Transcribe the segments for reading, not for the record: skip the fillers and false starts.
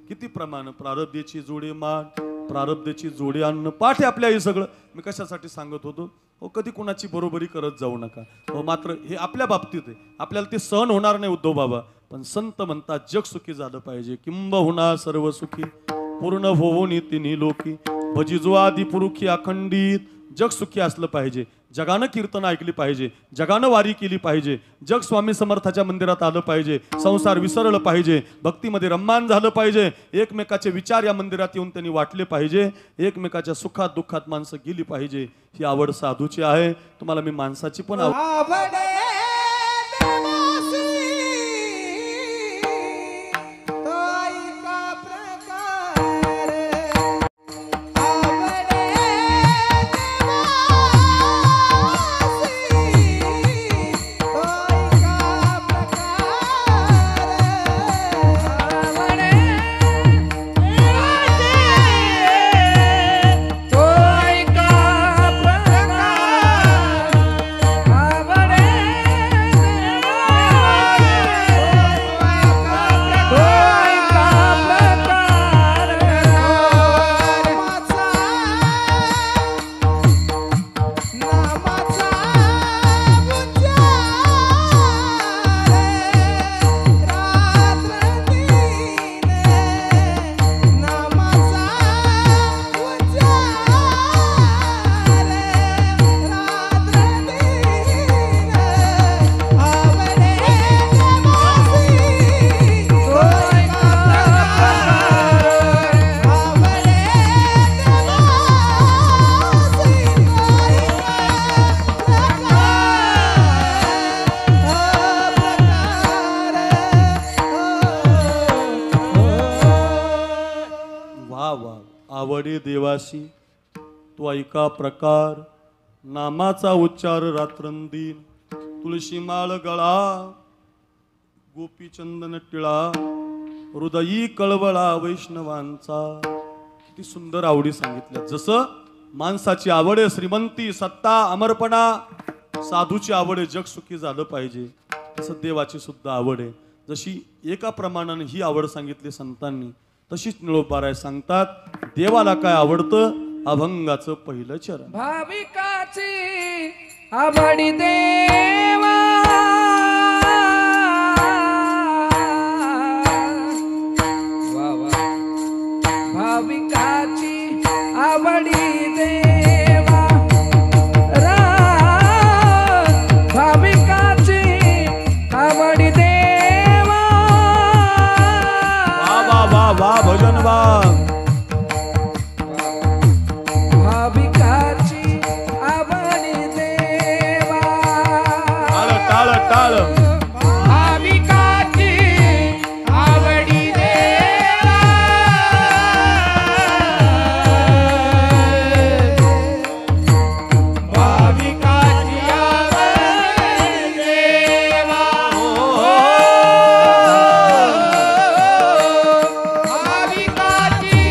किती प्रमाण प्रारब्धेची जोडी मान, प्रारब्धेची जोडी अन्न पाठ आहे आपल्या हे सगळं. मी कशासाठी सांगत होतो हो, कधी कुणाची बरोबरी करत जाऊ नका हो. मात्र हे आपल्या बाबतीत आहे, आपल्याला ते सहन होणार नाही उद्धव बाबा. पण संत म्हणतात जग सुखी झालं पाहिजे, किंबहुना सर्व सुखी पूर्ण होऊन तिन्ही लोकी भजी जो आदि पुरुखी अखंडित. जग सुखी असलं पाहिजे, जगानं कीर्तन ऐकली पाहिजे, जगानं वारी केली पाहिजे, जग स्वामी समर्थाच्या मंदिरात आलं पाहिजे, संसार विसरलं पाहिजे, भक्तीमध्ये रम्मान झालं पाहिजे, एकमेकाचे विचार या मंदिरात येऊन त्यांनी वाटले पाहिजे, एकमेकाच्या सुखात दुःखात माणसं गेली पाहिजे. ही आवड साधूची आहे. तुम्हाला मी माणसाची पण आवड आवडे देवाशी तो ऐका प्रकार. नामाचा उच्चार रात्रंदिन तुळशी माळ गळा गोपीचंदन टिळा हृदयी कळवळा वैष्णवांचा. किती सुंदर आवडी सांगितल्या. जसं माणसाची आवड आहे श्रीमंती सत्ता अमरपणा, साधूची आवड आहे जग सुखी झालं पाहिजे, तसं देवाची सुद्धा आवड आहे. जशी एका प्रमाणाने ही आवड सांगितली संतांनी, तशीच निळोबाराय सांगतात देवाला काय आवडतं. अभंगाचं पहिलं चरण. भाविकाची आवडी देवा वा वा. भाविकाची आवडी देवा रा. भाविकाची आवडी देवा. वा वा वा वा भजन वा. भाविकाची आवडी देवा. टाळ टाळ टाळ. भाविकाची आवडी देवा. भाविकाची आवडी देवा. भाविकाची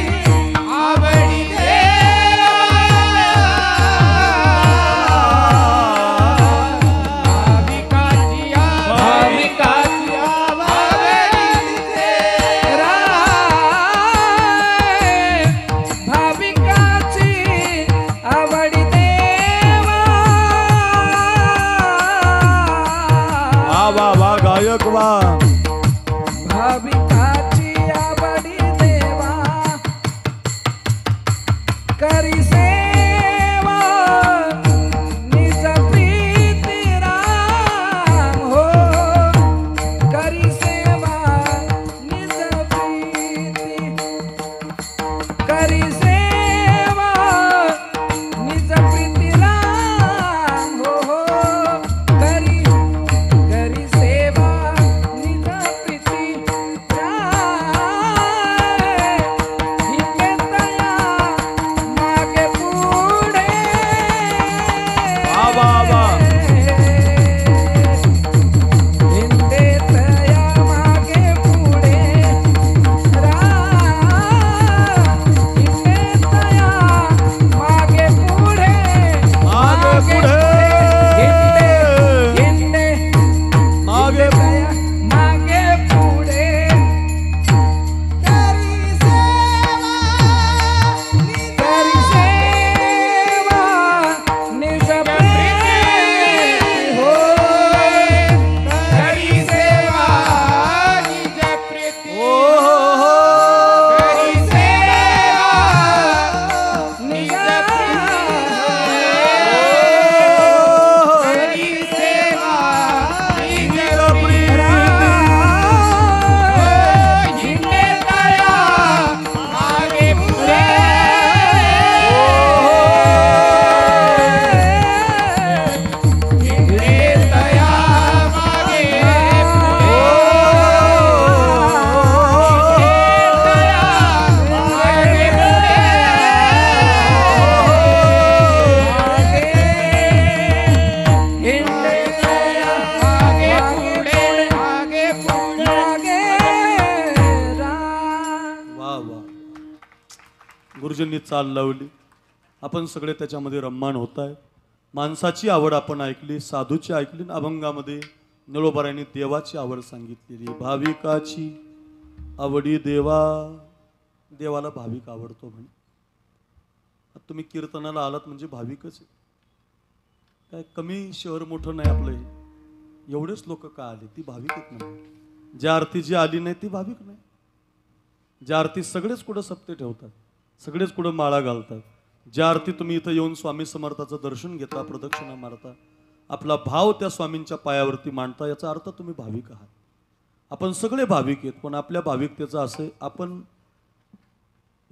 गुरुजींनी चाल लावली, आपण सगळे त्याच्यामध्ये रम्मान होत आहे. माणसाची आवड आपण ऐकली, साधूची ऐकली, अभंगामध्ये निळोबारांनी देवाची आवड सांगितलेली. भाविकाची आवडी देवा, देवाला भाविक आवडतो म्हणे. आता तुम्ही कीर्तनाला आलात म्हणजे भाविकच आहे. काय कमी शहर मोठं नाही आपलं हे. एवढेच लोक का आले? ती भाविक आहेत ना. ज्या आरती जी आली नाही ती भाविक नाही. ज्या आरती सगळेच कुठं सप्ते ठेवतात, सगळेच कुठं माळा घालतात, ज्या आरती तुम्ही इथं येऊन स्वामी समर्थाचं दर्शन घेता, प्रदक्षिणा मारता, आपला भाव त्या स्वामींच्या पायावरती मांडता, याचा अर्थ तुम्ही भाविक आहात. आपण सगळे भाविक आहेत, पण आपल्या भाविकतेचं असं आहे, आपण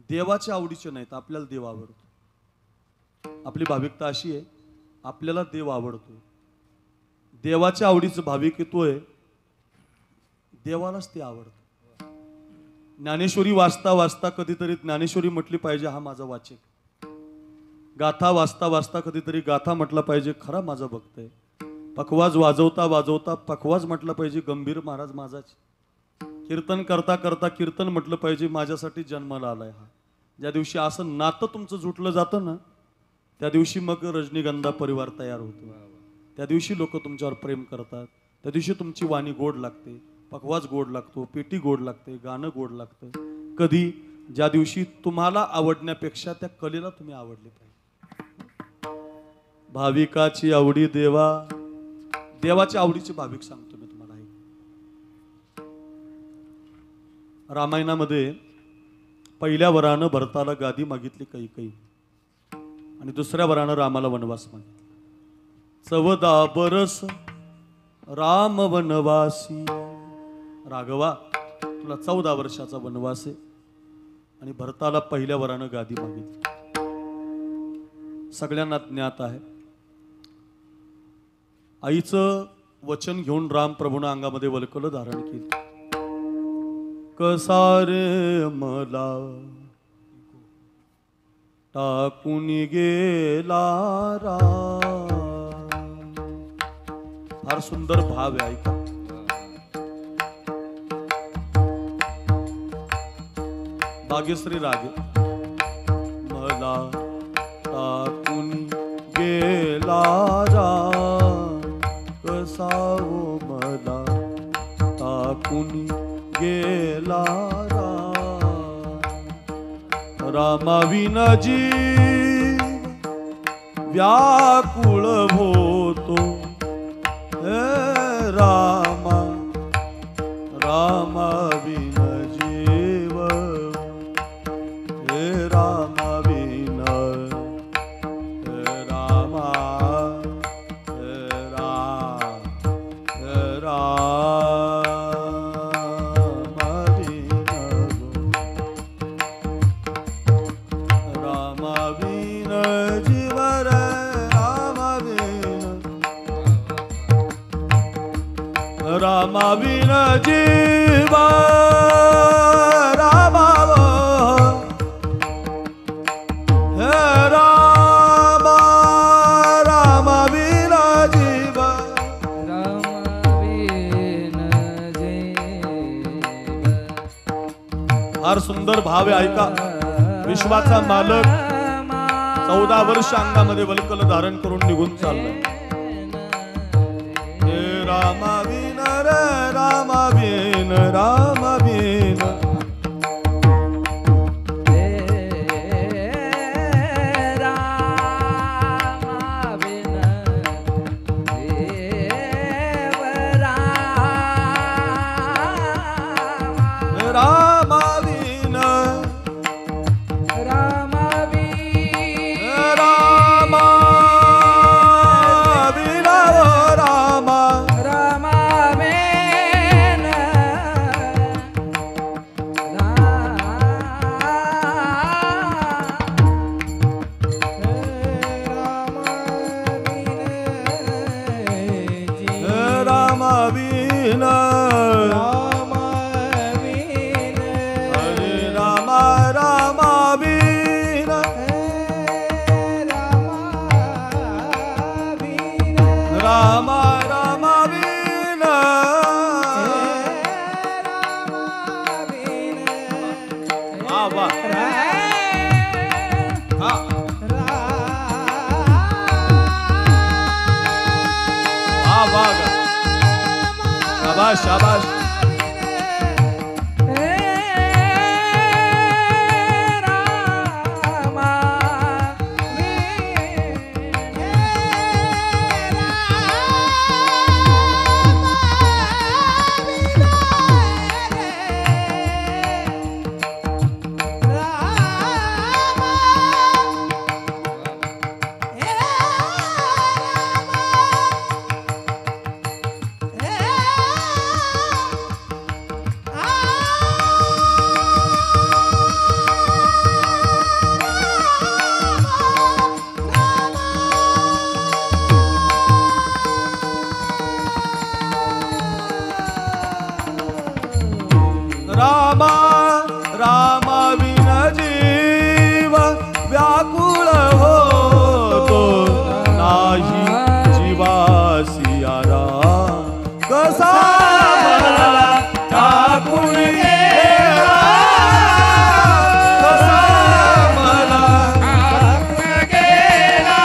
देवाच्या आवडीचे नाहीत, आपल्याला देव आवडतो. आपली भाविकता अशी आहे, आपल्याला देव आवडतो. देवाच्या आवडीचं भाविक येतोय, देवालाच ते आवडतं. ज्ञानेश्वरी वाचता वाचता कधीतरी ज्ञानेश्वरी म्हटली पाहिजे, हा माझा वाचक. गाथा वाचता वाचता कधीतरी गाथा म्हटला पाहिजे, खरा माझा भक्त आहे. पखवाज वाजवता वाजवता पखवाज म्हटला पाहिजे, गंभीर महाराज माझाच. कीर्तन करता करता कीर्तन म्हटलं पाहिजे, माझ्यासाठी जन्माला आलाय हा. ज्या दिवशी असं नातं तुमचं जुटलं जातं ना, त्या दिवशी मग रजनीगंधा परिवार तयार होतो. त्या दिवशी लोक तुमच्यावर प्रेम करतात. त्या दिवशी तुमची वाणी गोड लागते, पखवाज गोड लागतो, पेटी गोड लागते, गाणं गोड लागतं. कधी? ज्या दिवशी तुम्हाला आवडण्यापेक्षा त्या कलेला तुम्ही आवडले पाहिजे. भाविकाची आवडी देवा, देवाच्या आवडीचे भाविक सांगतो मी तुम्हाला. रामायणामध्ये पहिल्या वरानं भरताला गादी मागितली कैकेयी, आणि दुसऱ्या वरानं रामाला वनवास मागितला. 14 बरस राम वनवासी. राघवा, तुला 14 वर्षाचा वनवास आहे, आणि भरताला पहिल्या वरानं गादी मागितली. सगळ्यांना ज्ञात आहे, आईचं वचन घेऊन राम प्रभूनं अंगामध्ये वल्कल धारण केली. कसा रे मला टाकून गेला राम. फार सुंदर भाव आहे, ऐका. भाग्यश्री रागे. मला टाकून गेला राम, कसा हो मला टाकून गेला राम. रामाविना जीव व्याकुळ होतो, हे रामा रामाविना जीव, हे रामाविना, हे रामा, हे राम, हे राम. रामाविन जीवा रामा, हे रामा रामाविन जीवा, रामाविन जीवा. फार सुंदर भाव आहे, ऐका. विश्वाचा मालक 14 वर्ष अंगामध्ये वल्कल धारण करून निघून चाललाय. रामाविन रे रामाविन, रामाविन, शाबाश शाबाश. रामा रामा विन जीव व्याकुळ होतो नाही जीवासिया राम कसा मला टाकून गेला कसा मला टाकून गेला.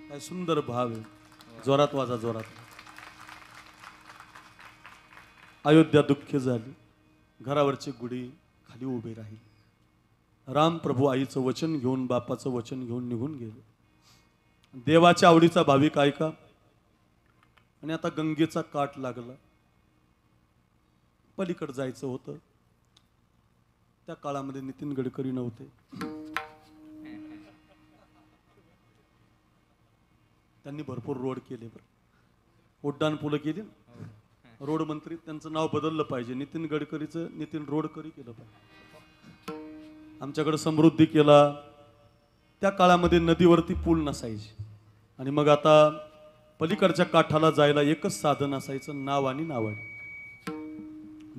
काय सुंदर भाव आहे. जोरात वाजा जोरात. अयोध्या दुःखी झाली. घरावरची गुढी खाली उभी राहिली. राम प्रभू आईचं वचन घेऊन बापाचं वचन घेऊन निघून गेले. देवाच्या आवडीचा भाविक ऐका. आणि आता गंगेचा काठ लागला. पलीकडे जायचं होतं. त्या काळामध्ये नितीन गडकरी नव्हते. त्यांनी भरपूर रोड केले. बरं उड्डाण पुलं केली. रोड मंत्री त्यांचं नाव बदललं पाहिजे. नितीन गडकरीचं नितीन रोडकरी केलं पाहिजे. आमच्याकडे समृद्धी केला. त्या काळामध्ये नदीवरती पूल नसायचे. आणि मग आता पलीकडच्या काठाला जायला एकच साधन असायचं, नाव आणि नावाडी.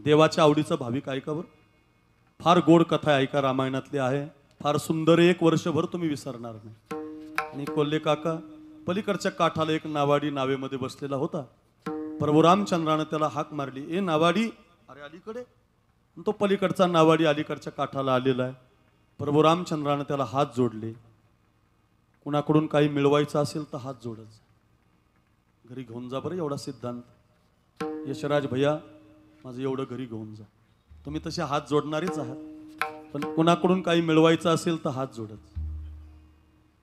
देवाच्या आवडीचं भाविक ऐकावर. फार गोड कथा ऐका, रामायणातली आहे. फार सुंदर. एक वर्षभर तुम्ही विसरणार नाही. आणि कोल्हे काका पलीकडच्या काठाला एक नावाडी नावेमध्ये बसलेला होता. प्रभू रामचंद्रानं त्याला हाक मारली, ए नावाडी, अरे अलीकडे. तो पलीकडचा नावाडी अलीकडच्या काठाला आलेला आहे. प्रभू रामचंद्रानं त्याला हात जोडले. कुणाकडून काही मिळवायचं असेल तर हात जोडच. घरी घेऊन जा बरं एवढा सिद्धांत. यशराज भैया माझं एवढं घरी घेऊन जा. तुम्ही तसे हात जोडणारेच आहात. पण कुणाकडून काही मिळवायचं असेल तर हात जोडच.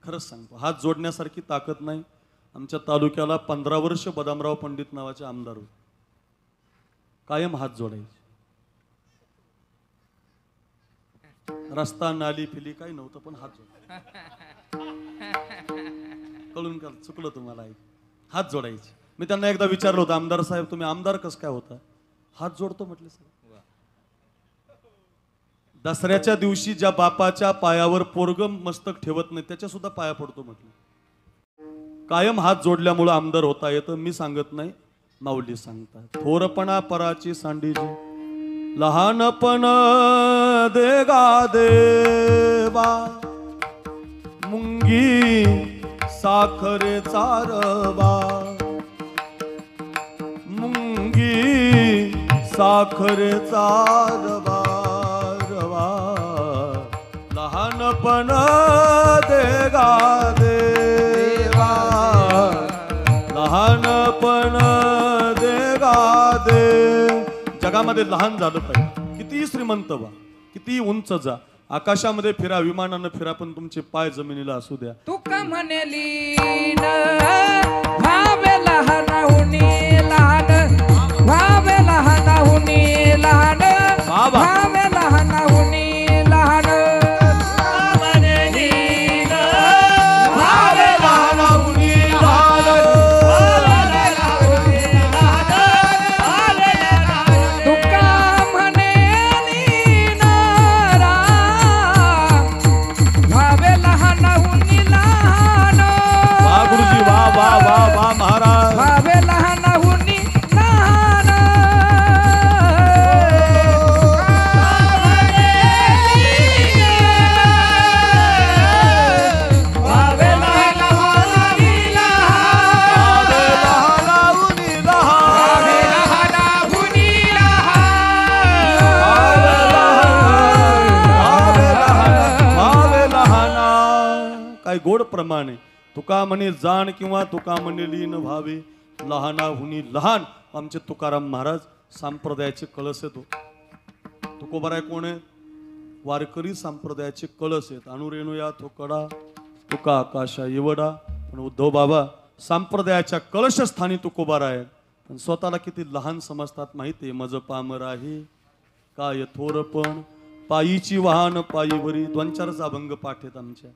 खरंच सांगतो, हात जोडण्यासारखी ताकद नाही. आमच्या तालुक्याला 15 वर्ष बदामराव पंडित नावाचे आमदार होते. कायम हात जोडायचे. रस्ता नाली फिली काही नव्हतं पण हात जोड. कळून का चुकलं तुम्हाला? हात जोडायचे. मी त्यांना एकदा विचारलं होतं, आमदार साहेब तुम्ही आमदार कसं काय होता? हात जोडतो म्हटले. सर दसऱ्याच्या दिवशी ज्या बापाच्या पायावर पोरग मस्तक ठेवत नाही त्याच्या सुद्धा पाया पडतो म्हटलं. कायम हात जोडल्यामुळे आमदार होता येतं. मी सांगत नाही, माऊली सांगतात. थोरपणा पराची सांडीजी, लहानपण देगा देवा, मुंगी साखरेचा रवा, मुंगी साखरेचा रवा, लहानपण देगा देवा, लहानपण देगा दे. जगामध्ये लहान झालं पाहिजे. किती श्रीमंत व्हा, किती उंच जा, आकाशामध्ये फिरा, विमानानं फिरा, पण तुमचे पाय जमिनीला असू द्या. तुका म्हणेली भावे लहानाहुनी लहान, भावे लहानाहुनी लहान, भावे लहानाहुनी लहान, प्रमाणे तुका म्हणे जाण किंवा तुका म्हणे लीन व्हावे लहानाहुनी लहान. आमचे तुकाराम महाराज संप्रदायाचे कळस येतो. तुकोबाराय कोण आहे? वारकरी संप्रदायाचे कळस आहेत. अणुरेणू या थोकडा तुका आकाशा एवढा. पण उद्धव बाबा संप्रदायाच्या कळशस्थानी तुकोबाराय, पण स्वतःला किती लहान समजतात माहिती आहे. मज पामर आहे काय थोरपण पायीची वाहन पायीवरी. 2-4 अभंग पाठ आहेत आमच्या.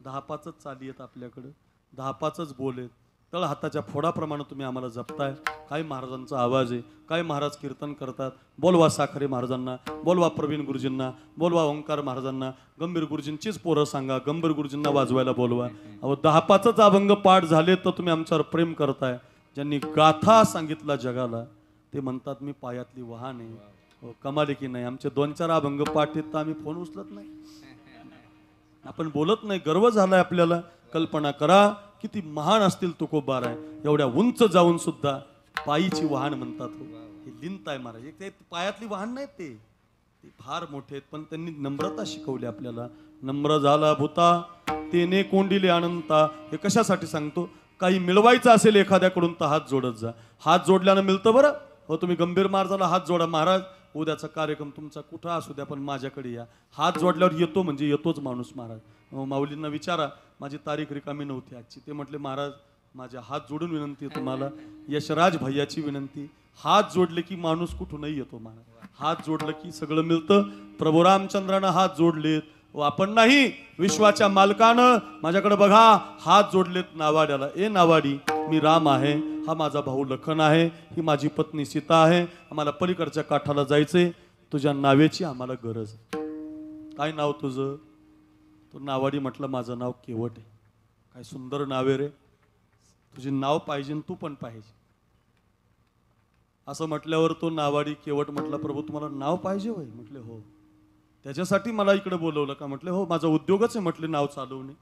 10-5 चाली आहेत आपल्याकडं, 10-5 बोल आहेत. तळ हाताच्या फोडाप्रमाणे तुम्ही आम्हाला जपताय. काय महाराजांचा आवाज आहे, काय महाराज कीर्तन करतात. बोलवा साखरे महाराजांना, बोलवा प्रवीण गुरुजींना, बोलवा ओंकार महाराजांना. गंभीर गुरुजींचीच पोरं सांगा, गंभीर गुरुजींना वाजवायला बोलवा. अहो 10-5 अभंग पाठ झाले तर तुम्ही आमच्यावर प्रेम करताय. ज्यांनी गाथा सांगितला जगाला ते म्हणतात मी पायातली वाहन आहे. हो, कमाल की नाही. आमचे 2-4 अभंग पाठ आहेत तर आम्ही फोन उचलत नाही, आपण बोलत नाही. गर्व झालाय आपल्याला. कल्पना करा किती महान असतील तुकोबाराय. एवढ्या उंच जाऊन सुद्धा पायीची वाहन म्हणतात. हो, हे लिंताय महाराज. ते पायातली वाहन नाहीत, ते फार मोठे आहेत. पण त्यांनी नम्रता शिकवली आपल्याला. नम्र झाला भूता तेने कोंडिले अनंता. हे कशासाठी सांगतो? काही मिळवायचं असेल एखाद्याकडून तर हात जोडत जा. हात जोडल्यानं मिळतं बरं. हो, तुम्ही गंभीर महाराजाला हात जोडा. महाराज उद्याचा कार्यक्रम तुमचा कुठं असू द्या पण माझ्याकडे या. हात जोडल्यावर येतो म्हणजे येतोच माणूस. महाराज माऊलींना विचारा, माझी तारीख रिकामी नव्हती आजची. ते म्हटले महाराज माझ्या हात जोडून विनंती आहे तुम्हाला. यशराज भैयाची विनंती, हात जोडले की माणूस कुठूनही येतो. महाराज हात जोडलं की सगळं मिळतं. प्रभू रामचंद्रानं हात जोडलेत, आपण नाही. विश्वाच्या मालकानं माझ्याकडे बघा हात जोडलेत नावाड्याला. ए नावाडी, मी राम आहे, हा माझा भाऊ लखन आहे, ही माझी पत्नी सीता आहे. आम्हाला पलीकडच्या काठाला जायचंय, तुझ्या नावेची आम्हाला गरज. काय नाव तुझं? तो नावाडी म्हटलं माझं नाव केवट आहे. काय सुंदर नाव आहे रे. तुझे नाव पाहिजे तू पण पाहिजे. असं म्हटल्यावर तो नावाडी केवट म्हटला प्रभू तुम्हाला नाव पाहिजे होय? म्हटले हो. त्याच्यासाठी मला इकडे बोलवलं का? म्हटले हो, माझा उद्योगच आहे म्हटले नाव चालवणे,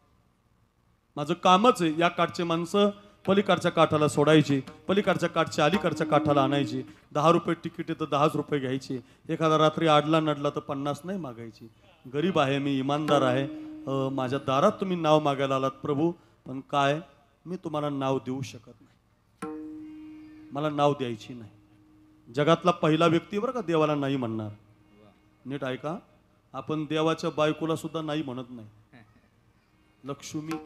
माझं कामच आहे. या काठचे माणसं पलीकडच्या काठाला सोडायची, पलीकडच्या काठच्या अलीकडच्या काठाला आणायची. 10 रुपये तिकीट आहे तर 10 रुपये घ्यायचे. एखादा रात्री आडला नडला तर 50 नाही मागायची. गरीब आहे मी, इमानदार आहे. माझ्या दारात तुम्ही नाव मागायला आलात प्रभू, पण काय मी तुम्हाला नाव देऊ शकत नाही. मला नाव द्यायची नाही. जगातला पहिला व्यक्ती बरं का देवाला नाही म्हणणार. नीट ऐका, आपण देवाच्या बायकोला सुद्धा नाही म्हणत नाही. लक्ष्मी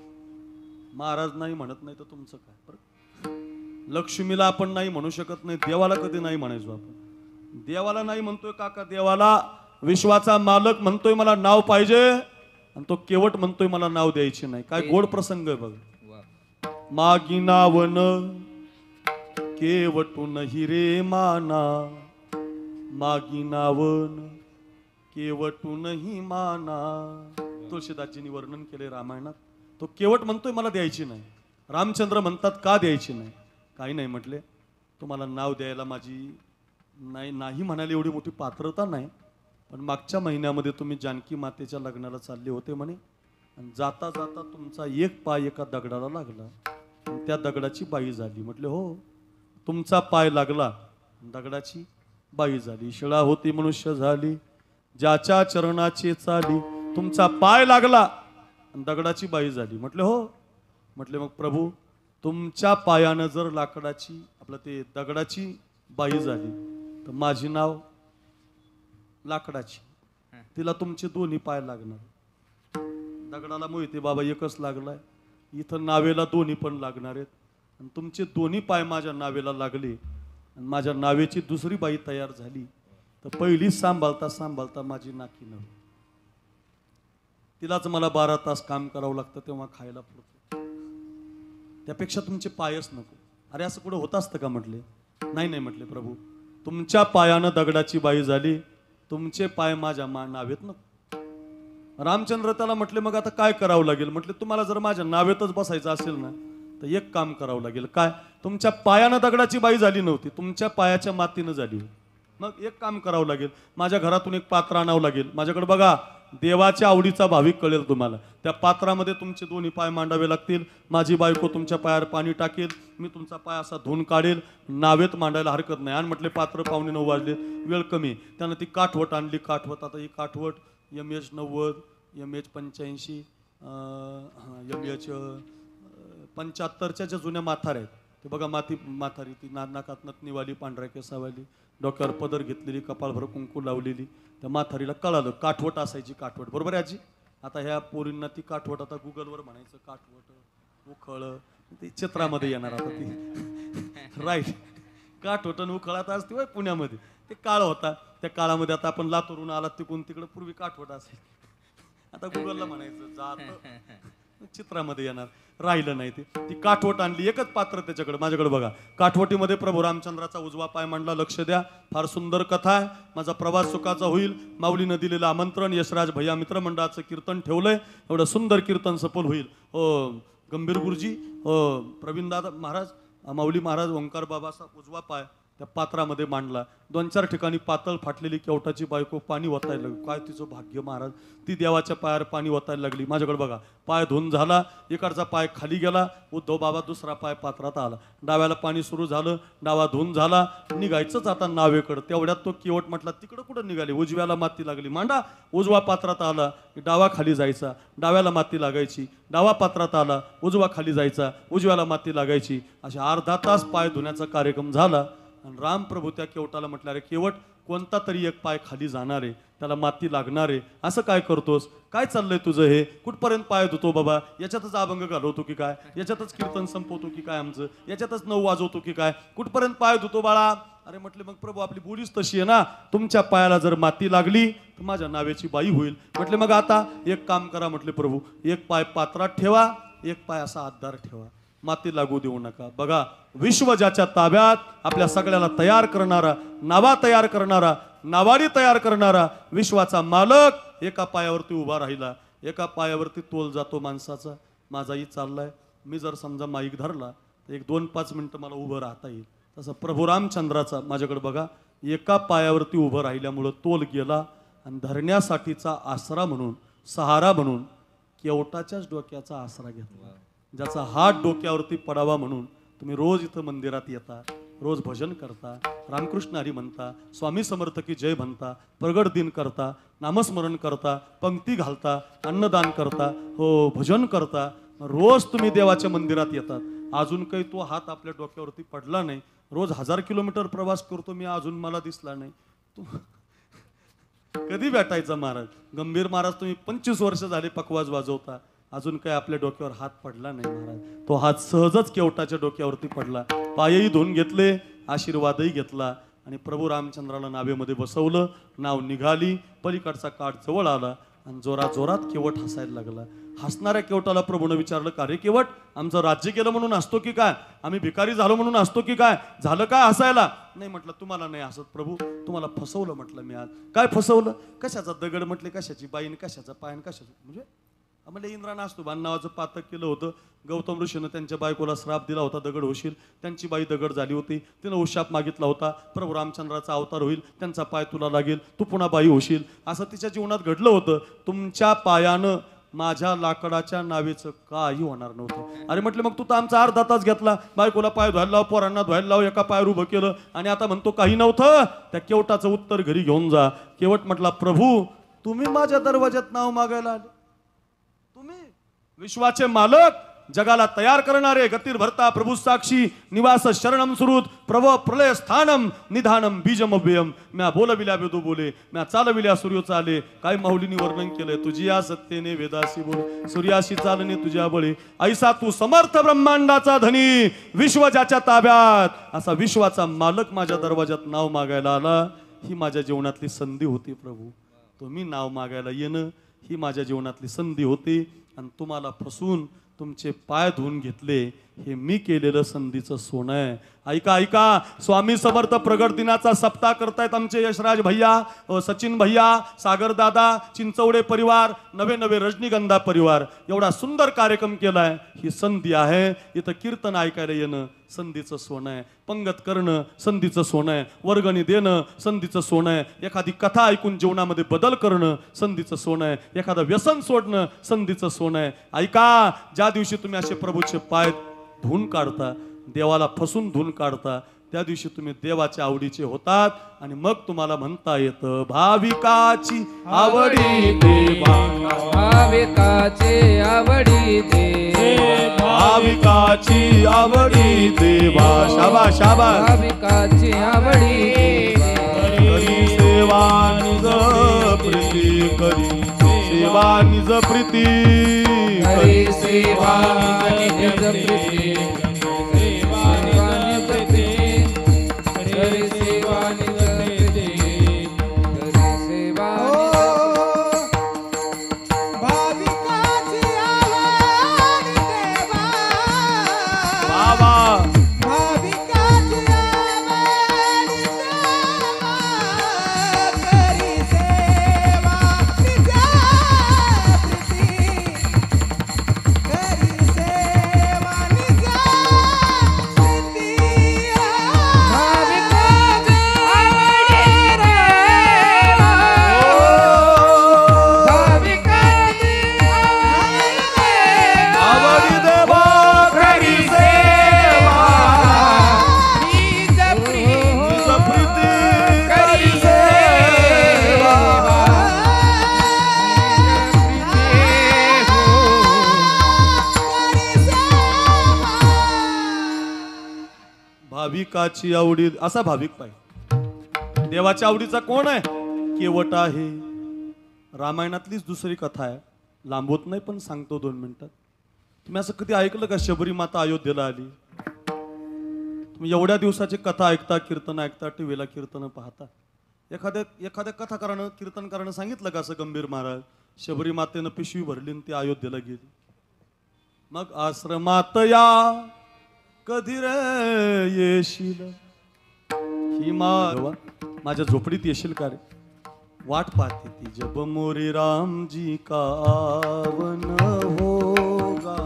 महाराज नाही म्हणत नाही तर तुमचं काय बरं. लक्ष्मीला आपण नाही म्हणू शकत नाही, देवाला कधी नाही म्हणायचो आपण. देवाला नाही म्हणतोय काका, देवाला विश्वाचा मालक म्हणतोय मला नाव पाहिजे, आणि तो केवट म्हणतोय मला नाव द्यायचे नाही. काय गोड प्रसंग आहे बघ. मागी नावन केवटून हिरे माना, मागी नावन केवटूनही माना. तुळशीदासजींनी वर्णन केले रामायणात. तो केवट म्हणतोय मला द्यायची नाही. रामचंद्र म्हणतात का द्यायची नाही? काही नाही म्हटले, तुम्हाला नाव द्यायला माझी नाही म्हणायला एवढी मोठी पात्रता नाही, पण मागच्या महिन्यामध्ये तुम्ही जानकी मातेच्या लग्नाला चालले होते म्हणे, आणि जाता जाता तुमचा एक पाय एका दगडाला लागला, आणि त्या दगडाची बाई झाली. म्हटले हो, तुमचा पाय लागला, दगडाची बाई झाली. शिळा होती मनुष्य झाली, ज्याच्या चरणाची चाली. तुमचा पाय लागला दगडाची बाई झाली. म्हटले हो. म्हटले मग प्रभू तुमच्या पायानं जर लाकडाची आपलं ते दगडाची बाई झाली तर माझी नाव लाकडाची, तिला तुमचे दोन्ही पाय लागणार. दगडाला मोहिते बाबा एकच लागलाय, इथं नावेला दोन्ही पण लागणार आहेत. आणि तुमचे दोन्ही पाय माझ्या नावेला लागले आणि माझ्या नावेची दुसरी बाई तयार झाली तर पहिली सांभाळता सांभाळता माझी नाकी नव्हे. तिलाच मला 12 तास काम करावं लागतं तेव्हा खायला पुरतं. त्यापेक्षा तुमचे पायच नको. अरे असं कुठं होत असतं का? म्हटले नाही नाही. म्हटले प्रभू तुमच्या पायानं दगडाची बाई झाली, तुमचे पाय माझ्या नावेत नको. रामचंद्र त्याला म्हटले मग आता काय करावं लागेल? म्हटले तुम्हाला जर माझ्या नावेतच बसायचं असेल ना तर एक काम करावं लागेल. काय? तुमच्या पायानं दगडाची बाई झाली नव्हती, तुमच्या पायाच्या मातीनं झाली. मग एक काम करावं लागेल, माझ्या घरातून एक पात्र आणावं लागेल. माझ्याकडे बघा, देवाच्या आवडीचा भाविक कळेल तुम्हाला. त्या पात्रामध्ये तुमचे दोन्ही पाय मांडावे लागतील. माझी बायको तुमच्या पायावर पाणी टाकेल, मी तुमचा पाय असा धुवून काढेल, नावेत मांडायला हरकत नाही. आणि म्हटले पात्र 9:15 वाजले, वेळ कमी. त्यानं ती काठवट आणली. काठवट आता ही काठवट MH 90, MH 85, MH 75च्या ज्या जुन्या म्हाताऱ्या आहेत ते बघा, म्हातारी ती नाकात नथनीवाली, पांढऱ्या केसावाली, डोक्यावर पदर घेतलेली, कपाळभर कुंकू लावलेली. त्या म्हातारीला कळालं काठवट असायची, काठवट. बरोबर आहे आजी? आता ह्या पोरींना ती काठवट आता गुगलवर म्हणायचं काठवट उखळ, ती चित्रामध्ये येणार आता ती राईट. काठवट आणि उखळ आता असते पुण्यामध्ये. ते काळ होता, त्या काळामध्ये आता आपण लातूरून आलात तिकडून तिकडे पूर्वी काठवट असेल, आता गुगलला म्हणायचं जात चित्रामध्ये येणार. राहिलं नाही ते. ती काठवट आणली, एकच पात्र त्याच्याकडे, माझ्याकडे बघा. काठवटीमध्ये प्रभू रामचंद्राचा उजवा पाय मांडला. लक्ष द्या, फार सुंदर कथा आहे. माझा प्रवास सुखाचा होईल. माऊलीनं दिलेलं आमंत्रण, यशराज भैया मित्रमंडळाचं कीर्तन ठेवलंय. एवढं सुंदर कीर्तन सफल होईल. गंभीर गुरुजी, प्रवीण दादा महाराज, माऊली महाराज, ओंकार बाबाचा उजवा पाय त्या पात्रामध्ये मांडला. 2-4 ठिकाणी पातळ फाटलेली केवटाची बायको पाणी ओतायला लागली. काय तिचं भाग्य महाराज, ती देवाच्या पायावर पाणी ओतायला लागली. माझ्याकडे बघा, पाय धुवून झाला, इकडचा पाय खाली गेला. उद्धव बाबा दुसरा पाय पात्रात आला. डाव्याला पाणी सुरू झालं, डावा धुवून झाला, निघायचंच आता नावेकडं. तेवढ्यात तो केवट म्हटला, तिकडं कुठं निघाली? उजव्याला माती लागली. मांडा. उजवा पात्रात आला, डावा खाली जायचा, डाव्याला माती लागायची. डावा पात्रात आला, उजवा खाली जायचा, उजव्याला माती लागायची. अशा अर्धा तास पाय धुण्याचा कार्यक्रम झाला. आणि रामप्रभू त्या केवटाला म्हटलं, अरे केवट, कोणता तरी एक पाय खाली जाणार आहे, त्याला माती लागणार आहे, असं काय करतोस? काय चाललंय तुझं हे? कुठपर्यंत पाय धुतो बाबा? याच्यातच अभंग घालवतो की काय? याच्यातच कीर्तन संपवतो की काय आमचं? याच्यातच नऊ वाजवतो की काय? कुठपर्यंत पाय धुतो बाळा? अरे म्हटले, मग प्रभू आपली बोलीच तशी आहे ना, तुमच्या पायाला जर माती लागली तर माझ्या नावेची बाई होईल. म्हटले मग आता एक काम करा. म्हटले प्रभू, एक पाय पात्रात ठेवा, एक पाय असा आधार ठेवा, माती लागू देऊ नका. बघा, विश्व ज्याच्या ताब्यात, आपल्या सगळ्याला तयार करणारा, नावा तयार करणारा, नावाडी तयार करणारा विश्वाचा मालक एका पायावरती उभा राहिला. एका पायावरती तोल जातो माणसाचा. माझाही चाललाय, मी जर समजा माईक धरला तर 1-2-5 मिनिटं मला उभं राहता येईल. तसं प्रभू रामचंद्राचा माझ्याकडे बघा, एका पायावरती उभं राहिल्यामुळं तोल गेला. आणि धरण्यासाठीचा आसरा म्हणून, सहारा म्हणून केवटाच्याच डोक्याचा आसरा घेतला. ज्याचा हात डोक्यावरती पडावा म्हणून तुम्ही रोज इथं मंदिरात येता, रोज भजन करता, रामकृष्ण हरी म्हणता, स्वामी समर्थ की जय म्हणता, प्रगट दिन करता, नामस्मरण करता, पंक्ती घालता, अन्नदान करता, भजन करता, रोज तुम्ही देवाच्या मंदिरात येतात. अजून काही तो हात आपल्या डोक्यावरती पडला नाही. रोज 1000 किलोमीटर प्रवास करतो मी, अजून मला दिसला नाही. कधी भेटायचा महाराज? गंभीर महाराज, तुम्ही 25 वर्ष झाले पकवाज वाजवता, अजून काय आपल्या डोक्यावर हात पडला नाही महाराज. तो हात सहजच केवटाच्या डोक्यावरती पडला. पायही धुवून घेतले, आशीर्वादही घेतला आणि प्रभू रामचंद्राला नावेमध्ये बसवलं. नाव निघाली, पलीकडचा काठ जवळ आला आणि जोरात जोरात केवट हसायला लागला. हसणाऱ्या केवटाला प्रभूनं विचारलं, का रे केवट, आमचं राज्य केलं म्हणून हसतो की काय? आम्ही भिकारी झालो म्हणून हसतो की काय? झालं काय हसायला? नाही म्हटलं, तुम्हाला नाही हसत प्रभू, तुम्हाला फसवलं म्हटलं मी आज. काय फसवलं? कशाचा दगड म्हटले, कशाची बाईन, कशाचा पायन, कशाचं म्हणजे? म्हणजे इंद्रानं असतोबान नावाचं पातक केलं होतं. गौतम ऋषीनं त्यांच्या बायकोला श्राप दिला होता, दगड होशील. त्यांची बाई दगड झाली होती. तिनं उशाप मागितला होता, प्रभू रामचंद्राचा अवतार होईल, त्यांचा पाय तुला लागेल, तू पुन्हा बाई होशील. असं तिच्या जीवनात घडलं होतं. तुमच्या पायानं माझ्या लाकडाच्या नावेचं काही होणार नव्हतं. अरे म्हटलं, मग तू तर आमचा अर्धा तास घेतला, बायकोला पाय धुवायला लाव, पोरांना धुवायला लाव, एका पायावर उभं केलं आणि आता म्हणतो काही नव्हतं. त्या केवटाचं उत्तर घरी घेऊन जा. केवट म्हटला, प्रभू तुम्ही माझ्या दरवाज्यात नाव मागायला आले? तुम्ही विश्वाचे मालक, जगाला तयार करणारे, गतीर भरता प्रभू साक्षी, निवास शरणम सुरुत, प्रभो प्रलय स्थानम निधानम बीजम अव्ययम. म्या बोलविल्या वेदो बोले, म्या चालविल्या सूर्यो चाले. काय माऊलींनी वर्णन केलंय, तुझिया सत्तेने वेदासी बोले, सूर्याशी चालणे तुझ्या बळे. ऐसा तू समर्थ ब्रह्मांडाचा धनी, विश्व ज्याच्या ताब्यात, असा विश्वाचा मालक माझ्या दरवाजात नाव मागायला आला. ही माझ्या जीवनातली संधी होती प्रभू. तुम्ही नाव मागायला येणं ही माझ्या जीवनातली संधी होती आणि तुम्हाला फसून तुमचे पाय धुवून घेतले, हे मी केलेलं संधीचं सोनं आहे. ऐका ऐका, स्वामी समर्थ प्रगट दिनाचा सप्ताह करतायत आमचे यशराज भैया, सचिन भैया, सागर दादा, चिंचवडे परिवार, नवे रजनीगंधा परिवार. एवढा सुंदर कार्यक्रम केलाय. ही संधी आहे. इथं कीर्तन ऐकायला येणं संधीचं सोनं आहे. पंगत करणं संधीचं सोनं आहे. वर्गणी देणं संधीचं सोनं आहे. एखादी कथा ऐकून जीवनामध्ये बदल करणं संधीचं सोनं आहे. एखादं व्यसन सोडणं संधीचं सोनं आहे. ऐका, ज्या दिवशी तुम्ही असे प्रभूचे पाय धुवून काढता, देवाला फसून धुवून काढता, त्या दिवशी तुम्ही देवाच्या आवडीचे होतात आणि मग तुम्हाला म्हणता येतं भाविकाची आवडी देवा, भाविकाचे आवडी देवा, भाविकाची आवडी देवा. शाबा शाबा. भाविकाची आवडी देवा. करी सेवा निज प्रीती, करी सेवा निज प्रीती, करी सेवा निज प्रीती, सेवा निज प्रीती, करी सेवा निज प्रीती, करी सेवा भाविकाची आवडी देवा, बाबा. भाविकाची आवडी देवा, करी सेवा निज प्रीती, करी सेवा निज प्रीती. भाविकाचे आवडी देवा, भाविकाचे आवडी देवा, करी सेवा निज प्रीती, निज प्रीती, करी सेवा. भाविकाची आवडी असा भाविक पाहिजे. देवाच्या आवडीचा कोण आहे? केवट आहे. रामायणातलीच दुसरी कथा आहे, लांबवत नाही पण सांगतो 2 मिनिटात. तुम्ही असं कधी ऐकलं का शबरी माता अयोध्येला आली? तुम्ही एवढ्या दिवसाची कथा ऐकता, कीर्तन ऐकता, टीव्हीला कीर्तन पाहता. एखाद्या कथाकारानं कीर्तनकारानं सांगितलं का असं गंभीर महाराज शबरी मातेनं पिशवी भरली आणि ती अयोध्येला गेली? मग आश्रमात या कधी रे येशील, ही माझ्या झोपडीत येशील का रे? वाट पाहते ती जब मोरी रामजी का आवन होगा,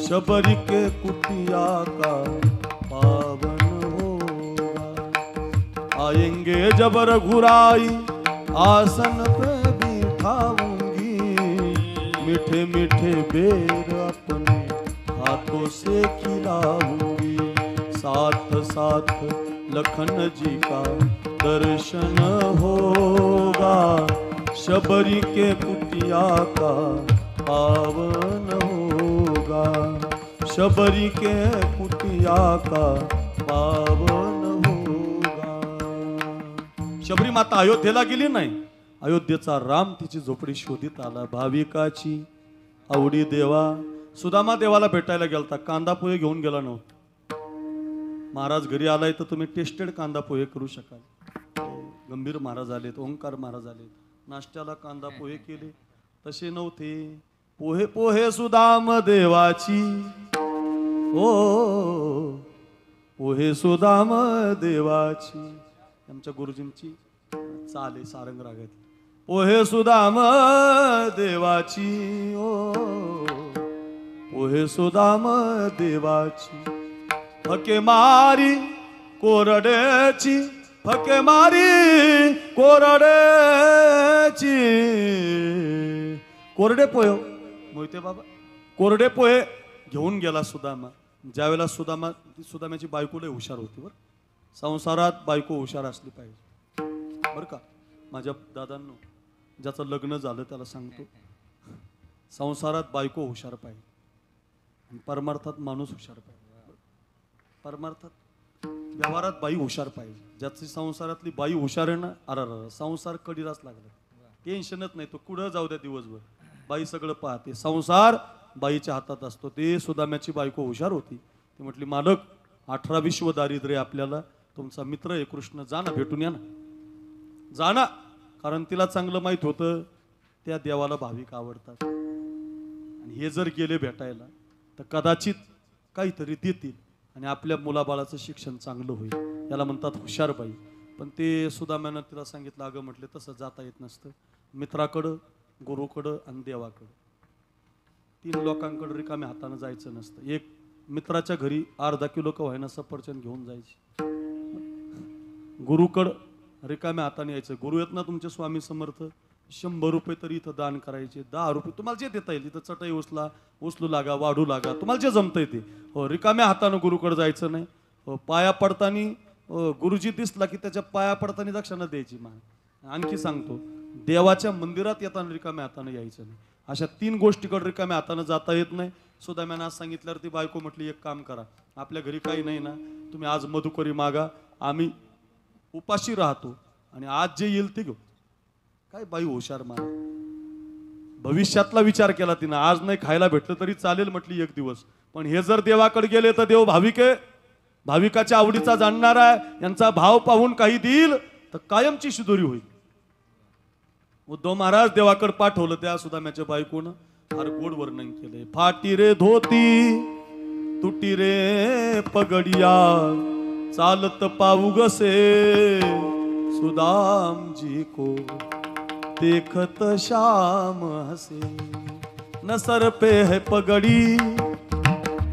शबरी के कुटिया का पावन होगा. आएंगे जब रघुराई आसन पे बिठाऊंगी, मीठे मीठे बेर अपने हाथों से खिलाऊंगी. साथ साथ लखन जी का दर्शन होगा, शबरी के कुटिया का पावन होगा, शबरी के कुटिया का पावन होगा. शबरी माता अयोध्येला गेली नाही, अयोध्येचा राम तिची झोपडी शोधित आला. भाविकाची आवडी देवा. सुदामा देवाला भेटायला गेलता, कांदा पोहे घेऊन गेला नव्हता. महाराज घरी आलाय तर तुम्ही टेस्टेड कांदा पोहे करू शकाल. गंभीर महाराज आलेत, ओंकार महाराज आलेत, नाश्त्याला कांदा पोहे केले. तसे नव्हते. पोहे पोहे सुदाम देवाची, ओ पोहे सुदाम देवाची. आमच्या गुरुजींची चाले सारंग रागातली. पोहे सुदाम देवाची, ओ पोहे सुदाम देवाची. फके मारी कोरड्याची, फके मारी कोरड्याची. कोरडे पोहे मोहिते बाबा, कोरडे पोहे घेऊन गेला सुदामा. ज्यावेळेला सुदाम्याची बायको लय हुशार होती बरं. संसारात बायको हुशार असली पाहिजे बरं का. माझ्या दादांनो, ज्याचं लग्न झालं त्याला सांगतो, संसारात बायको हुशार पाहिजे आणि परमार्थात माणूस हुशार पाहिजे. परमार्थात व्यवहारात बाई हुशार पाहिजे. ज्याची संसारातली बाई हुशार आहे ना, अरे संसार कडीलाच लागला, टेन्शनच नाही. तो कुठं जाऊ द्या दिवसभर, बाई सगळं पाहते. संसार बाईच्या हातात असतो. ते सुदाम्याची बायको हुशार होती. ती म्हटली, मालक 18 विश्व दारिद्र्य आपल्याला, तुमचा मित्र आहे कृष्ण, जा ना भेटून या ना, जा ना. कारण तिला चांगलं माहित होतं त्या देवाला भाविक आवडतात आणि हे जर गेले भेटायला तर कदाचित काहीतरी देतील आणि आपल्या मुलाबाळाचं शिक्षण चांगलं होईल. याला म्हणतात हुशार बाई. पण ते सुदाम्यानं तिला सांगितलं, अगं म्हटले तसं जाता येत नसतं. मित्राकडं, गुरुकडं आणि देवाकडं, 3 लोकांकडं रिकाम्या हातानं जायचं नसतं. एक मित्राच्या घरी अर्धा किलो का व्हायना सफरचंद घेऊन जायची. गुरुकडं रिकाम्या हाताने यायचं. गुरु आहेत ना तुमचे स्वामी समर्थ, 100 रुपये तरी इथं दान करायचे, 10 रुपये तुम्हाला जे देता येईल. इथं चटई उचलू लागा, वाढू लागा, तुम्हाला जे जमतंय ते. हो, रिकाम्या हातानं गुरुकडे जायचं नाही. पाया पडताना गुरुजी दिसला की त्याच्या पाया पडताना दक्षिणा द्यायची मान. आणखी सांगतो, देवाच्या मंदिरात येताना रिकाम्या हाताने यायचं नाही. अशा 3 गोष्टीकडे रिकाम्या हाताने जाता येत नाही. सुदाम्यानं आज सांगितल्यावर ती बायको म्हटली, एक काम करा, आपल्या घरी काही नाही ना, तुम्ही आज मधुकरी मागा, आम्ही उपाशी राहतो आणि आज जे येईल ते घेऊ. काय बाई हुशार मान, भविष्यातला विचार केला तिनं. आज नाही खायला भेटलं तरी चालेल म्हटली एक दिवस, पण हे जर देवाकडे गेले तर देव भाविक आहे, भाविकाच्या आवडीचा जाणणार आहे. यांचा भाव पाहून काही देईल तर कायमची शिदोरी होईल. उद्धव महाराज देवाकडे पाठवलं. त्या सुदाम्याच्या बायकोनं फार गोड वर्णन केलंय. फाटी रे धोती, तुटी रे पगडिया, चालत पाऊ गसे सुदाम जी को, देखत श्याम हसे. न सर पे है पगड़ी,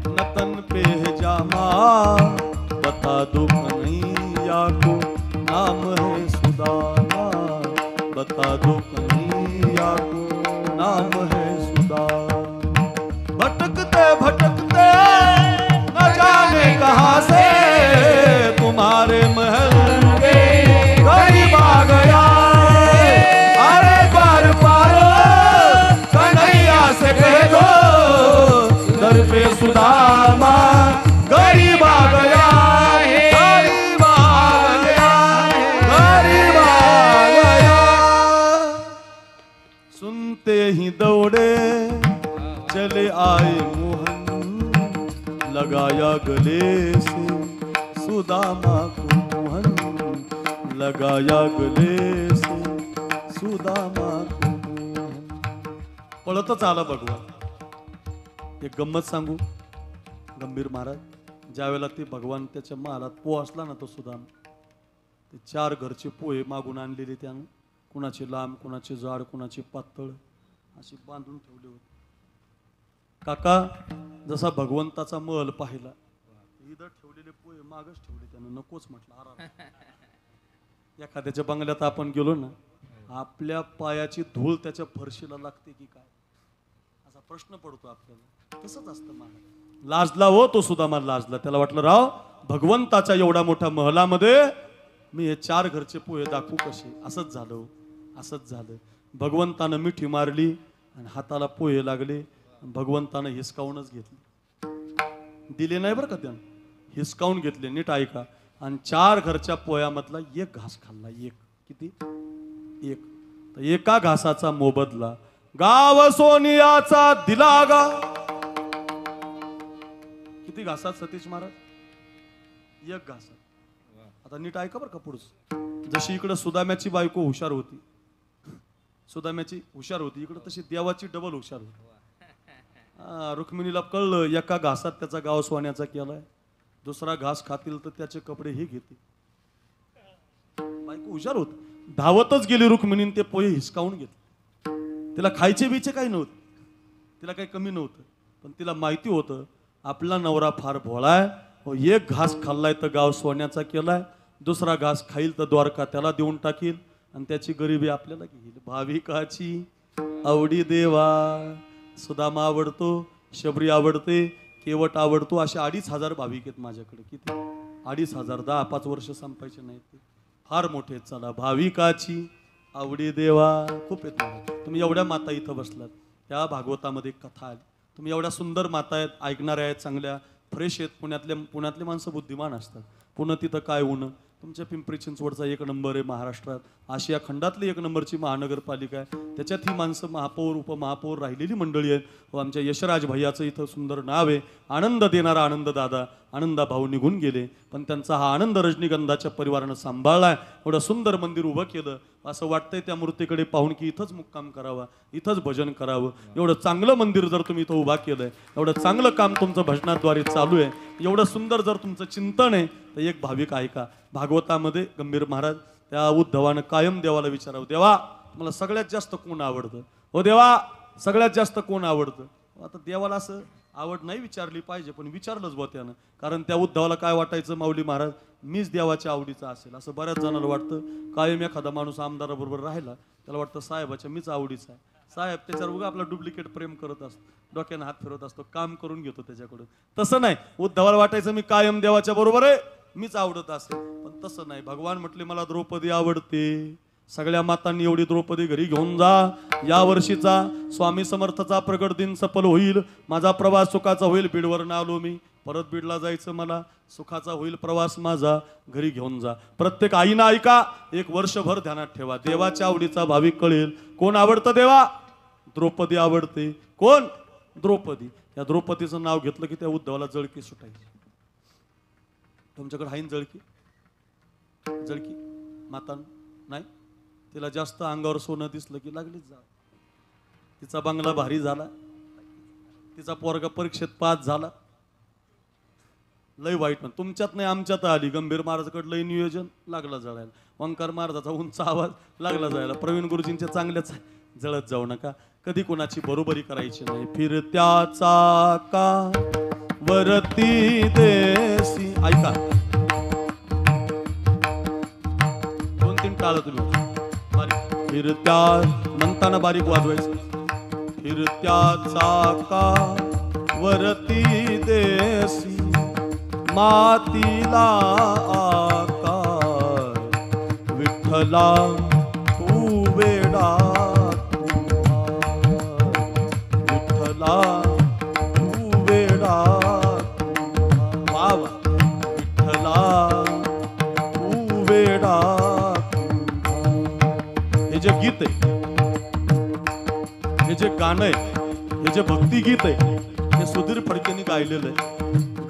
न तन पे है जामा, बता दो कन्हैया को नाम है सुदामा, बता दो कन्हैया को नाम है सुदामा. भटकते भटकते न जाने कहाँ से तुम्हारे महल के गरीब आ गया. अरे द्वार पार कन्हैया से कह दो, दर पे सुदामा गरीब आ गया, गरीब आ गया, गरीब आ गया. सुनते ही दौड़े चले आए मोहन, लगाया गले से सुदामा को मोहन, लगाया गले से सुदामा को मोहन. पळतच आला भगवान. एक गंमत सांगू, गंभीर महाराज ज्यावेळेला ते भगवान त्याच्या महालात पोहोचला ना, तो सुदाम, ते 4 घरचे पोहे मागून आणलेले त्यानं, कुणाचे लांब, कुणाचे जाड, कुणाचे पातळ, असे बांधून ठेवले होते. काका जसा भगवंताचा महल पाहिला, इथं ठेवलेले पोहे मागच ठेवले त्यानं, नकोच म्हटलं. आराम. एखाद्याच्या बंगल्यात आपण गेलो ना, आपल्या पायाची धूळ त्याच्या फरशीला लागते की काय, असा प्रश्न पडतो आपल्याला. तसंच असतं महाराज. लाजला हो तो सुदामा, लाजला. त्याला वाटलं राव भगवंताच्या एवढ्या मोठ्या महलामध्ये मी हे 4 घरचे पोहे दाखवू कसे. असंच झालं, असंच झालं. भगवंतानं मिठी मारली आणि हाताला पोहे लागले. भगवंतानं हिसकावूनच घेतले, दिले नाही बरं का त्यानं, हिसकावून घेतले. नीट ऐका. आणि 4 घरच्या पोह्यामधला एक घास खाल्ला. एक किती? एक. तर एका घासाचा मोबदला गाव सोनियाचा दिला गा. किती घासात सतीश महाराज? एक घासात. आता नीट ऐका बरं का पुढचं. जशी इकडं सुदाम्याची बायको हुशार होती, सुदाम्याची हुशार होती, इकडं तशी देवाची डबल हुशार होती. रुक्मिणीला कळलं एका घासात त्याचा गाव सोन्याचा केलाय, दुसरा घास खातील तर त्याचे कपडे हे घेते. बायको हुशार होत. धावतच गेली रुक्मिणीने ते पोहे हिसकावून घेतले. तिला खायचे बिचे काही नव्हते, तिला काही कमी नव्हतं, पण तिला माहिती होतं आपला नवरा फार भोळाय. एक घास खाल्लाय तर गाव सोन्याचा केलाय, दुसरा घास खाईल तर द्वारका त्याला देऊन टाकील आणि त्याची गरिबी आपल्याला घेईल. भाविकाची आवडी देवा. सुदामा आवडतो, शबरी आवडते, केवट आवडतो. असे 2,500 भाविक आहेत माझ्याकडे. किती? 2,500. 10-5 वर्ष संपायचे नाहीत ते, फार मोठे आहेत. चला, भाविकाची आवडी देवा. खूप आहेत महाराज. तुम्ही एवढ्या माता इथं बसलात, त्या भागवतामध्ये कथा आली. तुम्ही एवढ्या सुंदर माता आहेत, ऐकणाऱ्या आहेत, चांगल्या फ्रेश आहेत. पुण्यातले माणसं बुद्धिमान असतात. पुणे तिथं काय होणं. तुमच्या पिंपरी चिंचवडचा 1 नंबर आहे महाराष्ट्रात. आशिया खंडातली 1 नंबरची महानगरपालिका आहे. त्याच्यात ही माणसं महापौर, उपमहापौर राहिलेली मंडळी आहेत. व आमच्या यशराज भैयाचं इथं सुंदर नाव आहे. आनंद देणारा आनंद दादा, आनंदा भाऊ निघून गेले, पण त्यांचा हा आनंद रजनीगंधाच्या परिवारानं सांभाळलाय. एवढं सुंदर मंदिर उभं केलं. असं वाटतंय त्या मूर्तीकडे पाहून की इथंच मुक्काम करावा, इथंच भजन करावं. एवढं चांगलं मंदिर जर तुम्ही इथं उभा केलंय, एवढं चांगलं काम तुमचं भजनाद्वारे चालू आहे, एवढं सुंदर जर तुमचं चिंतन आहे, तर एक भाविक ऐका. भागवतामध्ये गंभीर महाराज त्या उद्धवानं कायम देवाला विचारावं, देवा मला सगळ्यात जास्त कोण आवडतं? हो देवा, सगळ्यात जास्त कोण आवडतं? आता देवाला असं आवड नाही विचारली पाहिजे, पण विचारलंच बुवा त्यानं. कारण त्या उद्धवाला काय वाटायचं, माऊली महाराज मीच देवाच्या आवडीचा असेल असं बऱ्याच जणांना वाटतं. कायम एखादा माणूस आमदाराबरोबर राहिला, त्याला वाटतं साहेबाच्या मीच आवडीचा आहे. साहेब त्याच्यावर उगा आपला डुप्लिकेट प्रेम करत असतो, डोक्याने हात फिरवत असतो, काम करून घेतो त्याच्याकडून. तसं नाही, उद्धवाला वाटायचं मी कायम देवाच्या बरोबर आहे, मीच आवडत असेल, पण तसं नाही. भगवान म्हटले मला द्रौपदी आवडते. सगळ्या मातांनी एवढी द्रौपदी घरी घेऊन जा. या वर्षीचा स्वामी समर्थाचा प्रगट दिन सफल होईल, माझा प्रवास सुखाचा होईल. बीडवरनं आलो मी, परत बीडला जायचं मला, सुखाचा होईल प्रवास माझा, घरी घेऊन जा. प्रत्येक आईनं ऐका, एक वर्षभर ध्यानात ठेवा, देवाच्या आवडीचा भाविक कळेल. कोण आवडतं देवा? द्रौपदी आवडते. कोण? द्रौपदी. त्या द्रौपदीचं नाव घेतलं की त्या उद्धवाला जळकी सुटायची. तुमच्याकडे आहे जळकी? जळकी माता नाही? तिला जास्त अंगावर सोनं दिसलं की लागलीच जा. तिचा बंगला भारी झाला, तिचा पोरगा परीक्षेत पास झाला, लय वाईट. पण तुमच्यात नाही आमच्यात आली. गंभीर महाराजाकडे लय नियोजन, लागला जळायला. ओंकार महाराजाचा उंच आवाज, लागला जायला. प्रवीण गुरुजींच्या चांगल्याच, जळत जाऊ नका. कधी कोणाची बरोबरी करायची नाही. फिरत्या चाका वरती देसी. ऐका, 2-3 टाळं तुम्ही बारीक. फिरत्या म्हणताना बारीक वाजवायचं. फिरत्या चाका वरती देसी, मातीला आकार, विठ्ठला तू वेडा, विठ्ठला तू वेडा, वाव, विठ्ठला तू वेडा. हे जे गीत आहे, हे जे गाणं आहे, हे जे भक्तिगीत आहे, हे सुधीर फडकेंनी गायलेलं आहे,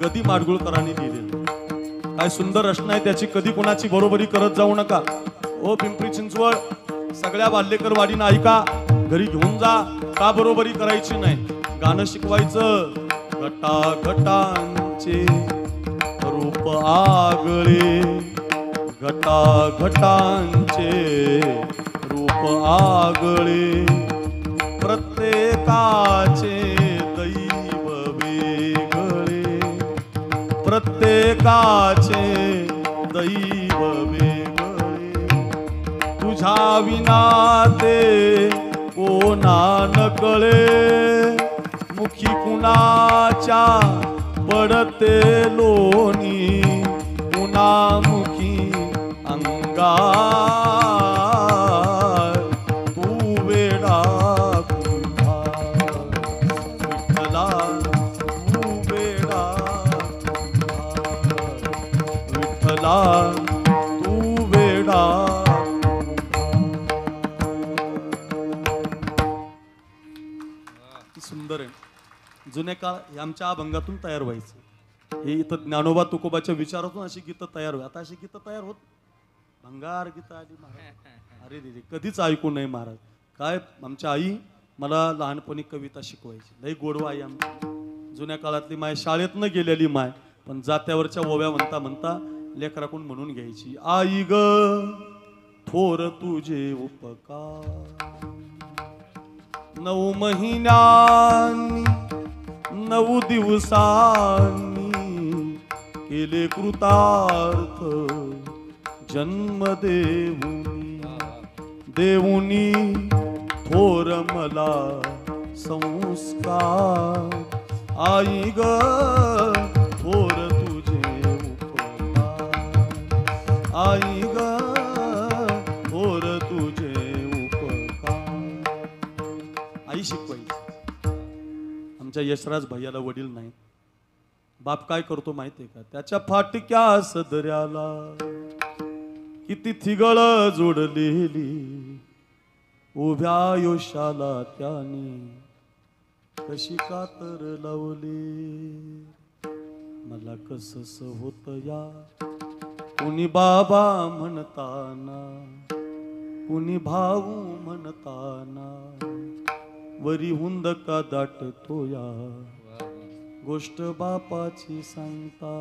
गदी माडगुळकरांनी लिहिलेलं. काय सुंदर रचना आहे त्याची. कधी कोणाची बरोबरी करत जाऊ नका. ओ पिंपरी चिंचवड, सगळ्या बाल्लेकर वाडीनं ऐका, घरी घेऊन जा. का बरोबरी करायची नाही? गाणं शिकवायचं. घटा घटांचे रूप आगळे, घटा घटांचे रूप आगळे, प्रत्येकाचे दैव वेगळे, प्रत्येकाचे दैव वेगळे. तुझ्या विना ते कोणा न कळे, मुखी कुणाच्या पडते लोणी, कुणामुखी अंगार. तू वेडा कुंभा, विठ्ठला तू वेडा कुंभा, विठ्ठला तू वेडा. सुंदर आहे. जुने काळ हे आमच्या अभंगातून तयार व्हायचं. हे इथं ज्ञानोबा तुकोबाच्या विचारातून अशी गीतं तयार व्हाय. आता अशी गीतं तयार होत. भंगार गीतं आली महाराज. अरे रे, कधीच ऐकू नये महाराज. काय आमच्या आई मला लहानपणी कविता शिकवायची. लई गोडवा आई आमची. जुन्या काळातली माय, शाळेत न गेलेली माय, पण जात्यावरच्या ओव्या म्हणता म्हणता लेकराकडून म्हणून घ्यायची. आई ग थोर तुझे उपकार, 9 महिन्यांनी 9 दिवसांनी केले कृतार्थ जन्म देऊनी. देऊनी थोर मला संस्कार. आई ग थोर तुझे उपकार, आई ग थोर तुझे उपकार. आई शिकवायची. आमच्या यशराज भैयाला वडील नाही. बाप काय करतो माहितीये का? त्याच्या फाटक्या सदऱ्याला किती थिगळ जोडलेली, उभ्या आयुष्याला त्याने कशी कातर लावली. मला कसस होत या कुणी बाबा म्हणताना, कुणी भाऊ म्हणताना, वरी हुंदका दाटतो या गोष्ट बापाची सांगता.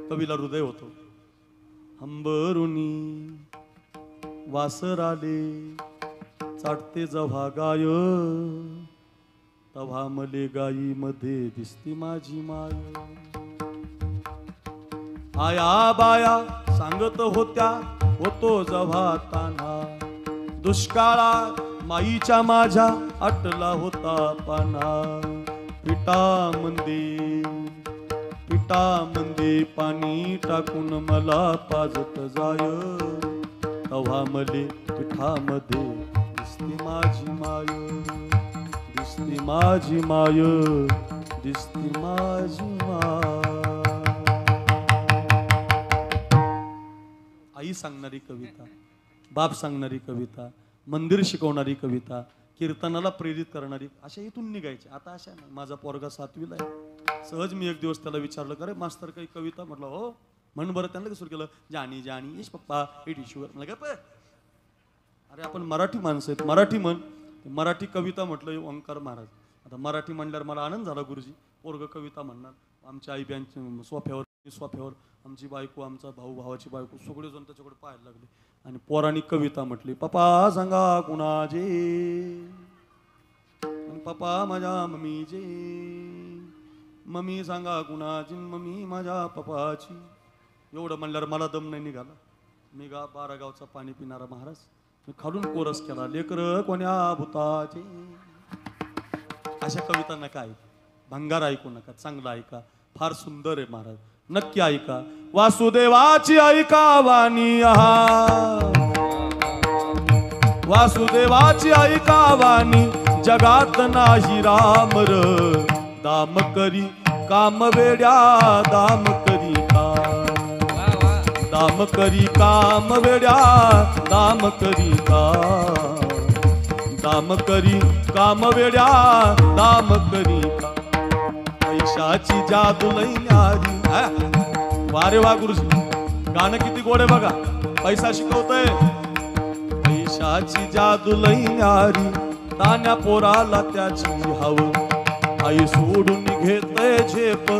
कवीला हृदय होतो. हंबरुनी वासराले चाटते जव्हा गाय, तव्हा मले गाई मध्ये दिसती माझी माय. आया बाया सांगत होत्या होतो जव्हा तान्हा, दुष्काळात माईच्या माझ्या आटला होता पाना पिठामध्ये पाणी टाकून मला पाजत जाय तव्हा मले पिठामध्ये दिसते माझी माय दिसते माझी माय दिसते माझी माय. आई सांगणारी कविता, बाप सांगणारी कविता, मंदिर शिकवणारी कविता, कीर्तनाला प्रेरित करणारी, अशा इथून निघायचे. आता अशा नाही. माझा पोरगा 7वीला आहे. सहज मी एक दिवस त्याला विचारलं, का रे मास्तर काही कविता? म्हटलं हो. म्हण बरं. त्यांना सुरू केलं, जाणी जाणी येश पप्पा इट इश्युअर. मला काय अरे आपण मराठी माणसं आहेत, मराठी म्हण. मराठी कविता म्हटलं ओंकार महाराज. आता मराठी म्हणल्यावर मला आनंद झाला. गुरुजी पोरग कविता म्हणणार. आमच्या आई ब्यांच्या सोफ्यावर आमची बायको, आमचा भाऊ, भावाची बायको सगळेजण त्याच्याकडे पाहायला लागले आणि पोरांनी कविता म्हटली. पप्पा सांगा कुणाचे, पप्पा माझ्या मम्मीचे, मम्मी सांगा कुणाची, मम्मी माझ्या पप्पाची. एवढं म्हणल्यावर मला दम नाही निघाला. मी 12 गावचा पाणी पिणारा महाराज. मी खालून कोरस केला, लेकर कोण्या भूताचे. अशा कविता नका ऐकू, भंगार ऐकू नका, चांगला ऐका. फार सुंदर आहे महाराज, नक्की ऐका. वासुदेवाची ऐका वाणी, वासुदेवाची ऐका वाणी, जगात नाही रामर. दाम करी काम वेड्या, दाम करी दाम करी काम वेड्या, दाम करी दाम करी काम वेड्या, दाम करी पैशाची जादू लई न्यारी. वारे वा गुरुजी, गाणं किती गोड आहे बघा. पैसा शिकवतोय. पैशाची जादू लई न्यारी, तान्या पोराला त्याची हव. आई सोडून घेतय झेप,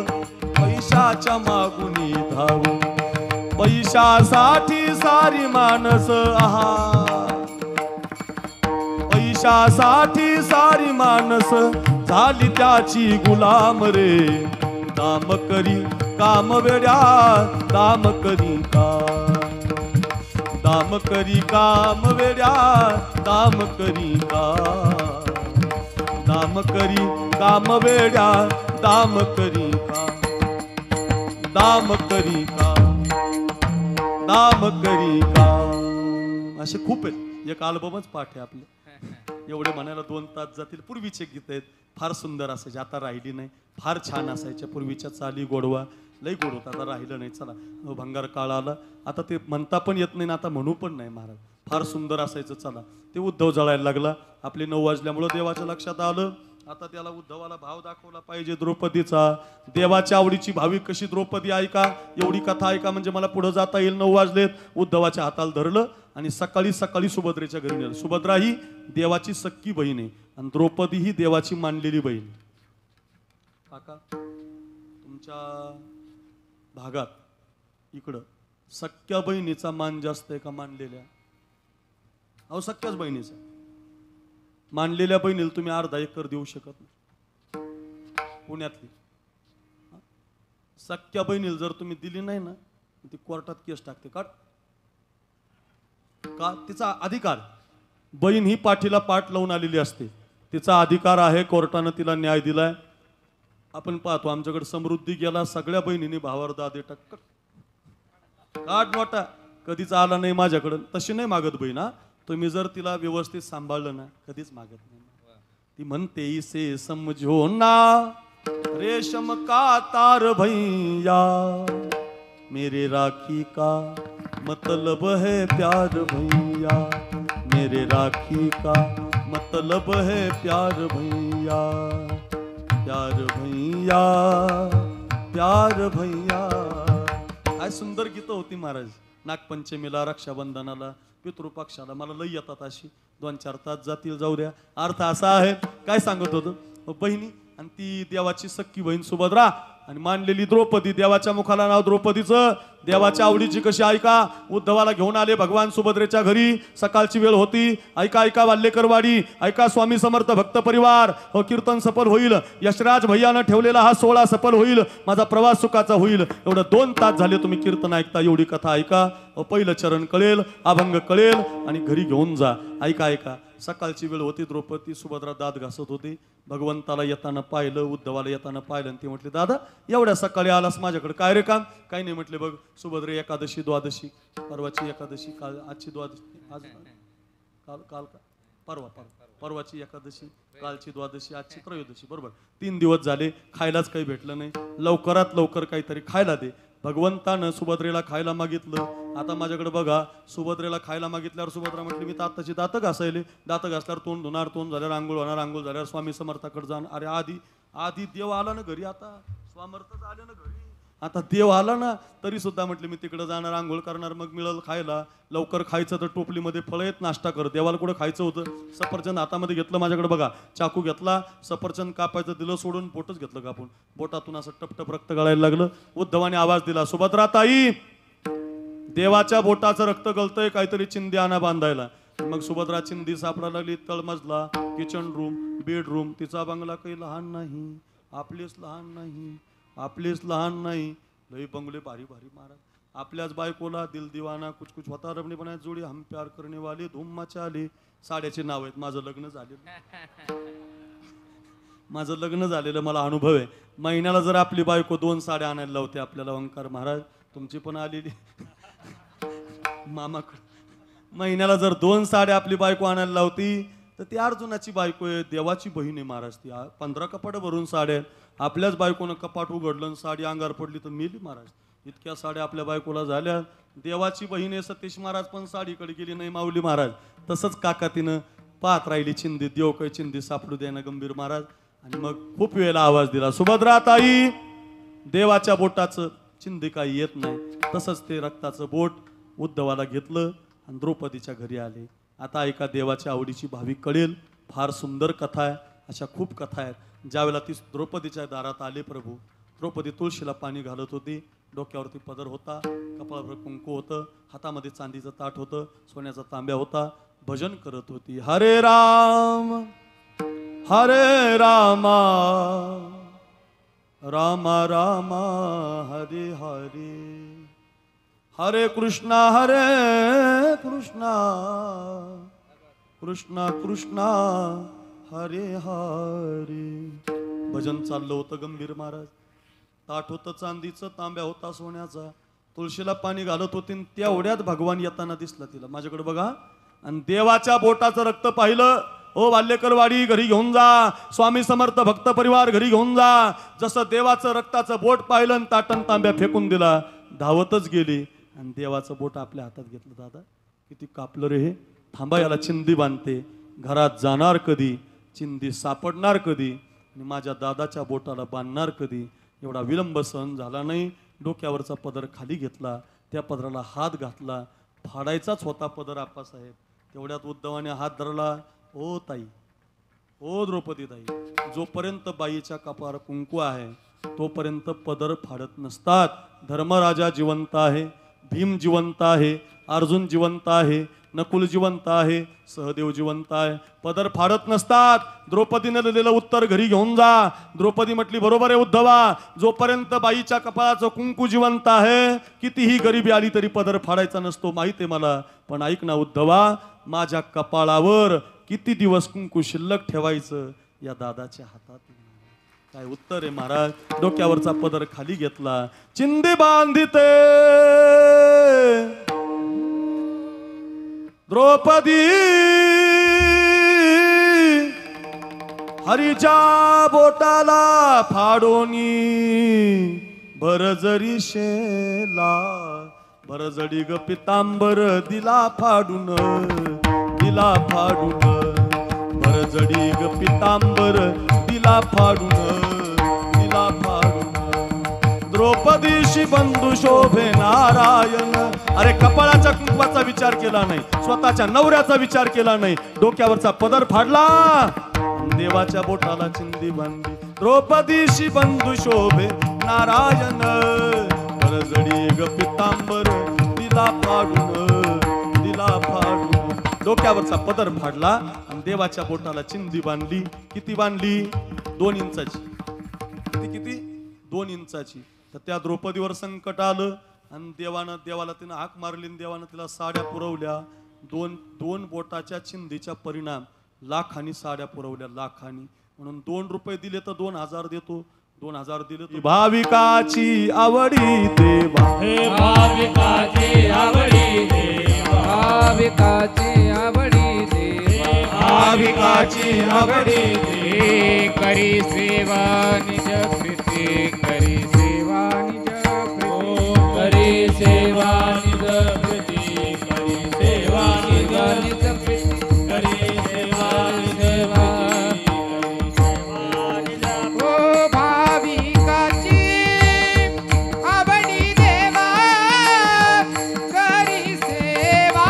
पैशाच्या मागुनी धाव. पैशासाठी सारी माणस, पैशासाठी सारी माणस झाली त्याची गुलाम रे. दाम करी काम वेड्या, दाम करी दाम करी काम वेड्या, दाम करी दाम करी काम वेड्या, दाम करी दाम करी दाम करी असे खूप आहेत. एक अल्बमच पाठ आहे आपले. एवढे म्हणायला 2 तास जातील. पूर्वीचे गीत आहेत, फार सुंदर असायचे, आता राहिली नाही. फार छान असायच्या पूर्वीच्या चाली, गोडवा लई गोड होता, आता राहिलं नाही. चला भंगार काळ आला, आता ते म्हणता पण येत नाही, आता म्हणू पण नाही महाराज. फार सुंदर असायचं. चला ते उद्धव जळायला लागला. आपले 9 वाजल्यामुळं देवाच्या लक्षात आलं, आता त्याला उद्धवाला भाव दाखवला पाहिजे द्रौपदीचा. देवाच्या आवडीची भाविक कशी द्रौपदी ऐका, एवढी कथा ऐका म्हणजे मला पुढे जाता येईल. 9 वाजलेत. उद्धवाच्या हाताला धरलं आणि सकाळी सकाळी सुभद्रेच्या घरी नेलं. सुभद्रा ही देवाची सख्खी बहीण आहे आणि द्रौपदी ही देवाची मानलेली बहीण. काका तुमच्या भागात इकडं सख्ख्या बहिणीचा मान जास्त आहे का मानलेल्या? अहो सख्ख्याच बहिणीचा. मानलेल्या बहिणीला तुम्ही अर्धा एकर देऊ शकत नाही. पुण्यातली सख्ख्या बहिणीला जर तुम्ही दिली नाही ना, ती कोर्टात केस टाकते. का तिचा अधिकार. बहीण ही पाठीला पाठ लावून आलेली असते, तिचा अधिकार आहे. कोर्टानं तिला न्याय दिलाय. आपण पाहतो आमच्याकडे समृद्धी गेला, सगळ्या बहिणींनी भावावर दादे टक्कर काट नोटा. कधीच आला नाही माझ्याकडं. तशी नाही मागत बहीण. तुम्ही जर तिला व्यवस्थित सांभाळलं ना, कधीच मागत नाही. ती म्हणते इसे समझो ना, रेशम का तार भैया, मेरे राखी का मतलब है प्यार भैया, मेरे राखी का मतलब है प्यार भैया, प्यार भैया, प्यार भैया. काय सुंदर गीतं होती महाराज. नागपंचमीला, रक्षाबंधनाला, पितृपक्षाला मला लई येतात अशी. 2-4 तास जातील, जाऊ द्या. अर्थ असा आहे, काय सांगत होतो बहिणी. आणि ती देवाची सख्खी बहीण सुभद्रा आणि मानलेली द्रौपदी. देवाच्या मुखाला नाव द्रौपदीचं. देवाच्या आवडीची कशी ऐका. उद्धवाला घेऊन आले भगवान सुभद्रेच्या घरी. सकाळची वेळ होती. ऐका ऐका वाल्लेकरवाडी, ऐका स्वामी समर्थ भक्त परिवार. हो कीर्तन सफल होईल. यशराज भैयानं ठेवलेला हा 16 सफल होईल. माझा प्रवास सुखाचा होईल. एवढं 2 तास झाले तुम्ही कीर्तन ऐकता. एवढी कथा ऐका. पहिलं चरण कळेल, अभंग कळेल आणि घरी घेऊन जा. ऐका ऐका. सकाळची वेळ होती. द्रौपदी सुभद्रा दात घासत होती. भगवंताला येताना पाहिलं, उद्धवाला येताना पाहिलं आणि ते म्हटले, दादा एवढ्या सकाळी आलास माझ्याकडे, काय रे काम? काही नाही म्हटले, बघ सुभद्रे एकादशी द्वादशी, परवाची एकादशी, काल आजची द्वादशी, आज काल काल का परवा परवाची एकादशी, कालची द्वादशी, आजची त्रयोदशी, बरोबर 3 दिवस झाले, खायलाच काही भेटलं नाही. लवकरात लवकर काहीतरी खायला दे. भगवंतानं सुभद्रेला खायला मागितलं. आता माझ्याकडे बघा, सुभद्रेला खायला मागितल्यावर सुभद्रा म्हटली, मी आत्ताची दातं घासायले, दातं घासल्यावर तोंड धुणार, तोंड झाल्यावर आंघोळ होणार, आंघोळ झाल्यावर स्वामी समर्थाकडे जाणार. अरे आधी देव आला ना घरी, आता स्वामर्थच आले ना घरी, आता देव आला ना, तरी सुद्धा म्हटले मी तिकडे जाणार, आंघोळ करणार, मग मिळेल खायला. लवकर खायचं तर टोपलीमध्ये फळं येत, नाश्ता कर. देवाला कुठं खायचं होतं? सफरचंद हातामध्ये घेतलं, माझ्याकडे बघा चाकू घेतला, सफरचंद कापायचं दिलं सोडून, बोटच घेतलं कापून, बोटातून असं टपटप रक्त गळायला लागलं. उद्धवाने आवाज दिला, सुभद्रा ताई, देवाच्या बोटाचं रक्त गळतंय, काहीतरी चिंदी आणा बांधायला. मग सुभद्रा चिंदी सापडायला लागली. तळमजला, किचन रूम, बेडरूम, तिचा बंगला काही लहान नाही, आपलेच लहान नाही, आपलेच लहान नाही, लई बंगले भारी भारी महाराज. आपल्याच बायकोला दिल दिवाना, कुछ कुछ होता रबणी बनाय जोडी, हम प्यार करणे वाले, धूम मचाली. साड्याचे नाव आहेत. माझं लग्न झालेलं, माझं लग्न झालेलं मला अनुभव आहे. महिन्याला जर आपली बायको 2 साड्या आणायला लावते आपल्याला, ओंकार महाराज तुमची पण आलेली मामाकडे, महिन्याला जर 2 साड्या आपली बायको आणायला लावती तर ती अर्जुनाची बायको आहे, देवाची बहीण आहे महाराज. ती 15 कपाट भरून साड्या. आपल्याच बायकोनं कपाट उघडलं आणि साडी अंगावर पडली तर मेली महाराज. इतक्या साड्या आपल्या बायकोला झाल्या. देवाची बहीण आहे सतीश महाराज, पण साडीकडे गेली नाही माऊली महाराज. तसंच काका तिनं पाहत राहिली चिंदी, देव काही चिंदी सापडू द्या ना गंभीर महाराज. आणि मग खूप वेळेला आवाज दिला, सुभद्रा ताई, देवाच्या बोटाचं चिंदी काही येत नाही. तसंच ते रक्ताचं बोट उद्धवाला घेतलं आणि द्रौपदीच्या घरी आले. आता ऐका, देवाच्या आवडीची भाविक कळेल. फार सुंदर कथा आहे, अशा खूप कथा आहेत. ज्यावेळेला ती द्रौपदीच्या दारात आले प्रभू, द्रौपदी तुळशीला पाणी घालत होती. डोक्यावरती पदर होता, कपाळावर कुंकू होतं, हातामध्ये चांदीचं ताट होतं, सोन्याचा तांब्या होता. भजन करत होती, हरे राम रामा रामा हरे हरे, हरे कृष्णा कृष्णा कृष्णा हरे हरे. भजन चाललं होतं गंभीर महाराज. ताट होतं चांदीचं, तांब्या होता सोन्याचा, तुळशीला पाणी घालत होती. तेवढ्यात भगवान येताना दिसला तिला. माझ्याकडे बघा, आणि देवाच्या बोटाचं रक्त पाहिलं. ओ वाल्यकर वाडी घरी घेऊन जा, स्वामी समर्थ भक्त परिवार घरी घेऊन जा. जसं देवाचं रक्ताचं बोट पाहिलं आणि ताटण तांब्या फेकून दिला, धावतच गेली आणि देवाचं बोट आपल्या हातात घेतलं. दादा किती कापलं रे हे, थांबा याला चिंदी बांधते. घरात जाणार कधी, चिंदी सापडणार कधी, आणि माझ्या दादाच्या बोटाला बांधणार कधी. एवढा विलंब सहन झाला नाही. डोक्यावरचा पदर खाली घेतला, त्या पदराला हात घातला. फाडायचाच होता पदर आप्पासाहेब. तेवढ्यात उद्धवाने हात धरला. ओ ताई, ओ द्रौपदी ताई, जोपर्यंत बाईच्या कपाळावर कुंकू आहे तोपर्यंत पदर फाडत नसतात. धर्मराजा जिवंत आहे, भीम जिवंत आहे, अर्जुन जिवंत आहे, नकुल जिवंत आहे, सहदेव जिवंत आहे, पदर फाडत नसतात. द्रौपदीने दिलेलं उत्तर घरी घेऊन जा. द्रौपदी म्हटली, बरोबर आहे उद्धवा, जोपर्यंत बाईच्या कपाळाचं कुंकू जिवंत आहे, कितीही गरिबी आली तरी पदर फाडायचा नसतो, माहित आहे मला. पण ऐक ना उद्धवा, माझ्या कपाळावर किती दिवस कुंकू शिल्लक ठेवायचं, या दादाच्या हातात. काय उत्तर आहे महाराज. डोक्यावरचा पदर खाली घेतला, चिंदी बांधिते द्रौपदी हरीच्या बोटाला फाडोनी, भरजरी शेला भरजडी ग पितांबर दिला फाडून, दिला फाडून, भरजडी ग पितांबर दिला फाडून, दिला फाडून. द्रौपदीशी बंधू शोभे नारायण. अरे कपाळाच्या कुंकवाचा विचार केला नाही, स्वतःच्या नवऱ्याचा विचार केला नाही, डोक्यावरचा पदर फाडला, देवाच्या बोटाला चिंदी बांधली. द्रौपदीशी बंधू शोभे नारायण, भरजडी ग पितांबर दिला फाडून, दिला फाडून. डोक्यावरचा पदर फाडला आणि देवाच्या बोटाला चिंदी बांधली. किती बांधली? 2 इंचाची. किती? 2 इंचाची. तर त्या द्रौपदीवर संकट आलं आणि देवाला तिनं हाक मारली. देवानं तिला साड्या पुरवल्या, दोन बोटाच्या चिंधीच्या परिणाम लाखांनी साड्या पुरवल्या, लाखांनी. म्हणून 2 रुपये दिले तर 2000 देतो, 2000 दिले तर भाविकाची आवडी देवा. हे भाविकाची आवडी देवा, भाविकाची आवडी देवा, भाविकाची आवडी हे करी सेवा निज प्रीती, करी सेवा निज प्रीती, करी सेवा निज प्रीती, करी सेवा निज प्रीती, करी सेवा निज प्रीती, करी सेवा निज ओ भाविकाची आवडी देवा, करी सेवा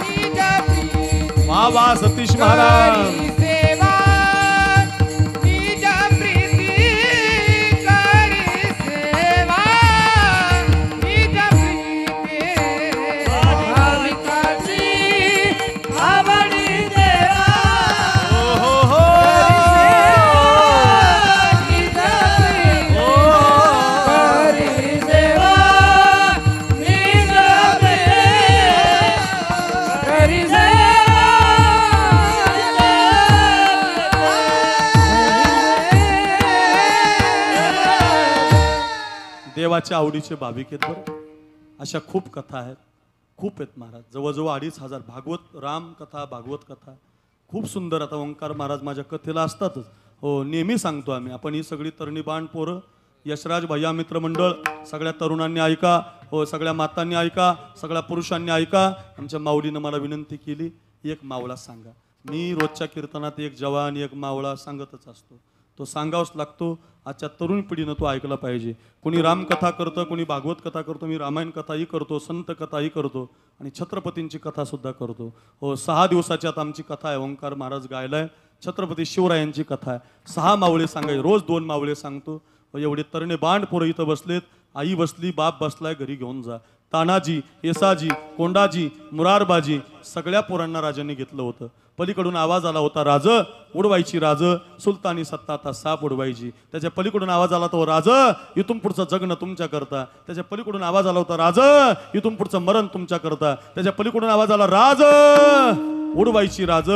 निज प्रीती, वा सतीश महाराज. करी सेवा निज प्रीती, करी सेवा निज प्रीती, भाविकाची आवडी देवा, हो, हो. निज प्रीती, करी सेवा निज प्रीती, करी देवाच्या आवडीचे भाविक आहेत बरं. अशा खूप कथा आहेत, खूप आहेत महाराज. जवळजवळ 2500 भागवत राम कथा, भागवत कथा खूप सुंदर. आता ओंकार महाराज माझ्या कथेला असतातच. हो, नेहमी सांगतो आम्ही, आपण ही सगळी तरणी बाण पोरं, यशराज भैया मित्रमंडळ, सगळ्या तरुणांनी ऐका, हो सगळ्या मातांनी ऐका, सगळ्या पुरुषांनी ऐका. आमच्या माऊलीनं मला विनंती केली, एक मावळा सांगा. मी रोजच्या कीर्तनात एक जवान एक मावळा सांगतच असतो, तो सांगावाच लागतो. आजच्या तरुण पिढीनं तो ऐकला पाहिजे. कोणी रामकथा करतं, कोणी भागवत कथा करतो, मी रामायण कथाही करतो, संत कथाही करतो आणि छत्रपतींची कथासुद्धा करतो. हो, 6 दिवसाची आता आमची कथा आहे. ओंकार महाराज गायलाय, छत्रपती शिवरायांची कथा आहे. 6 मावळे सांगायचे, रोज 2 मावळे सांगतो. एवढे तरणे बांड पोरं इथं बसलेत, आई बसली, बाप बसलाय, घरी घेऊन जा. तानाजी, येसाजी, कोंडाजी, मुरारबाजी सगळ्या पोरांना राजांनी घेतलं होतं. पलीकडून आवाज आला होता, राज उडवायची, राज सुलतानी सत्ता आता साप उडवायची. त्याच्या पलीकडून आवाज आला तो, राज इथून पुढचं जगणं तुमच्या करता. त्याच्या पलीकडून आवाज आला होता, राज इथून पुढचं मरण तुमच्या करता. त्याच्या पलीकडून आवाज आला, राज उडवायची, राज